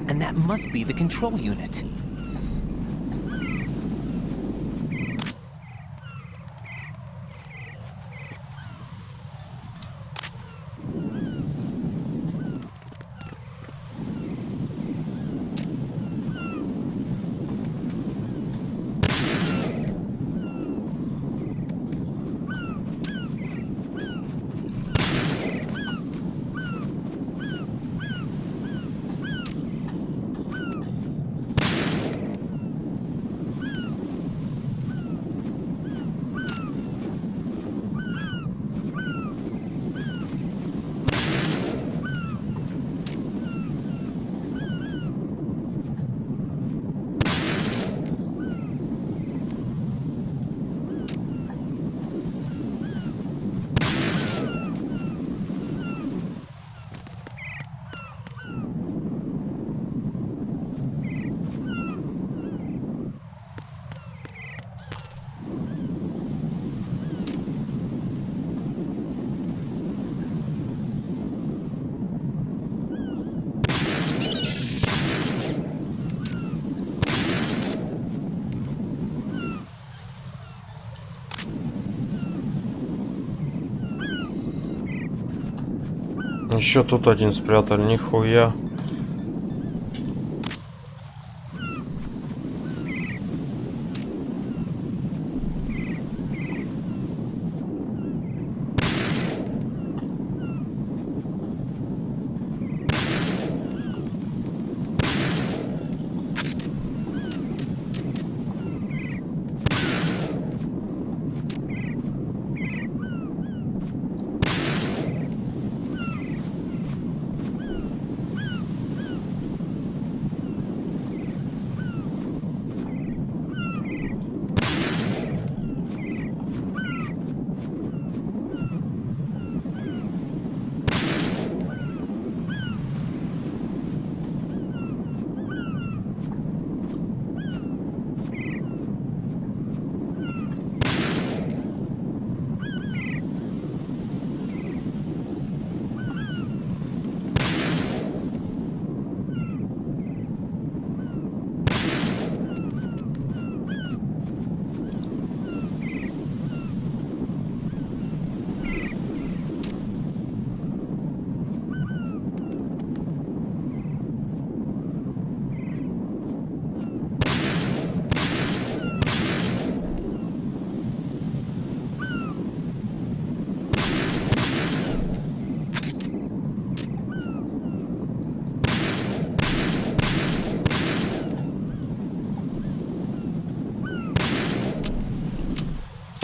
And that must be the control unit. Еще тут один спрятал, нихуя.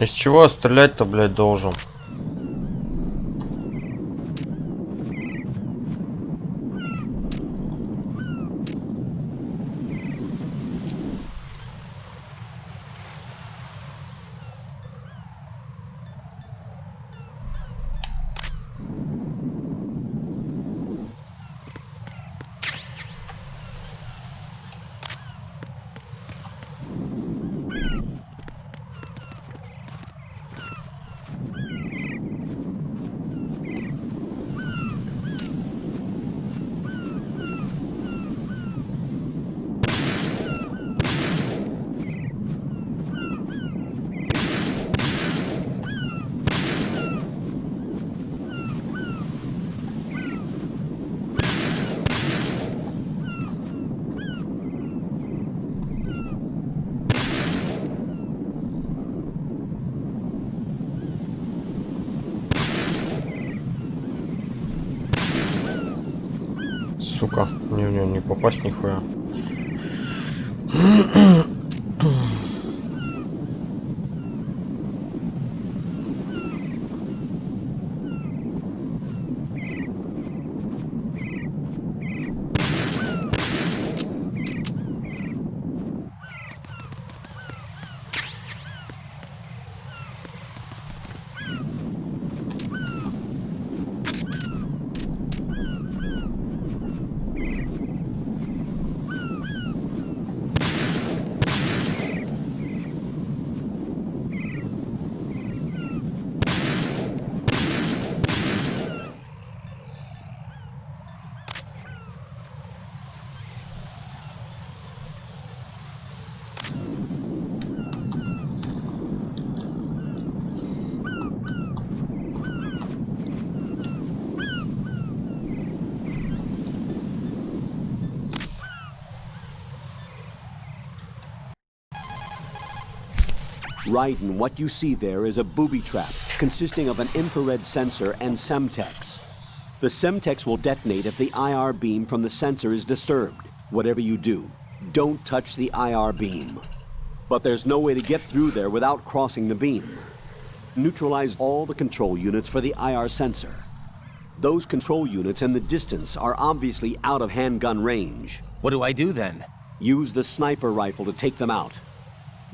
Из чего я стрелять-то, блядь, должен? Сука, мне в него не попасть нихуя. Raiden, what you see there is a booby trap consisting of an infrared sensor and Semtex. The Semtex will detonate if the IR beam from the sensor is disturbed. Whatever you do, don't touch the IR beam. But there's no way to get through there without crossing the beam. Neutralize all the control units for the IR sensor. Those control units in the distance are obviously out of handgun range. What do I do then? Use the sniper rifle to take them out.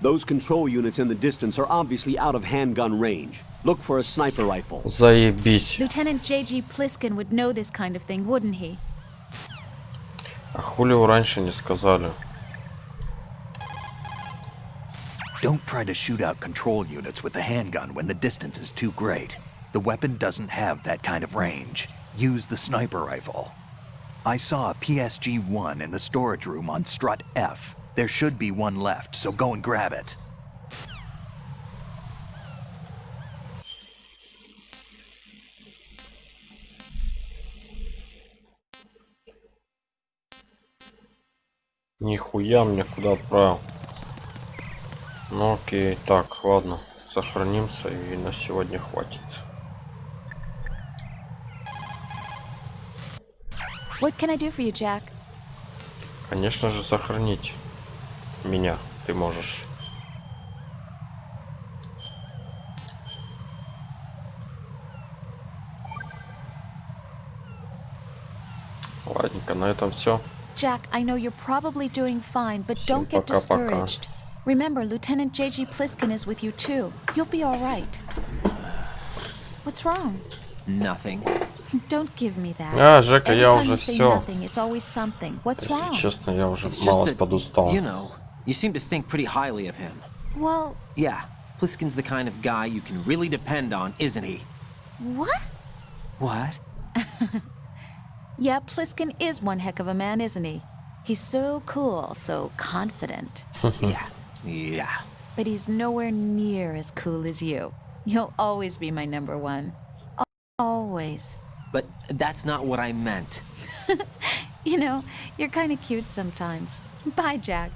Those control units in the distance are obviously out of handgun range. Look for a sniper rifle. Заебись. Lieutenant J.G. Pliskin would know this kind of thing, wouldn't he? А хули вы раньше не сказали? Don't try to shoot out control units with the handgun when the distance is too great. The weapon doesn't have that kind of range. Use the sniper rifle. I saw a PSG-1 in the storage room on strut F. There should be one left, so go and grab it. Нихуя мне куда отправил. Ну окей, так, ладно. Сохранимся и на сегодня хватит. What can I do for you, Jack? Конечно же, сохранить меня ты можешь. Ладненько, на этом все. Jack, I know you're probably doing fine, but don't get discouraged. Remember, Lieutenant J.G. Pliskin is with you too. You'll be all right. What's wrong? Nothing. Don't give me that. А, Жека, я Every time уже you say все. nothing, it's always something. What's Если wrong? честно, я уже It's just мало that, подустал. you know, you seem to think pretty highly of him. Well, Yeah, Pliskin's the kind of guy you can really depend on, isn't he? what? What? Yeah, Pliskin is one heck of a man, isn't he? He's so cool, so confident. Yeah. But he's nowhere near as cool as you. You'll always be my number one. Always. But that's not what I meant. You know, you're kind of cute sometimes. Bye, Jack.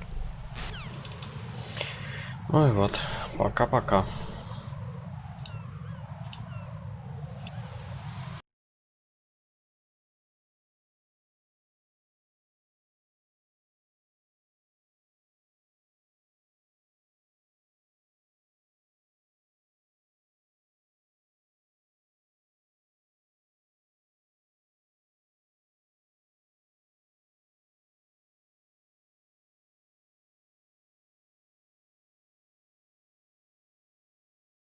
Ну и вот, пока-пока.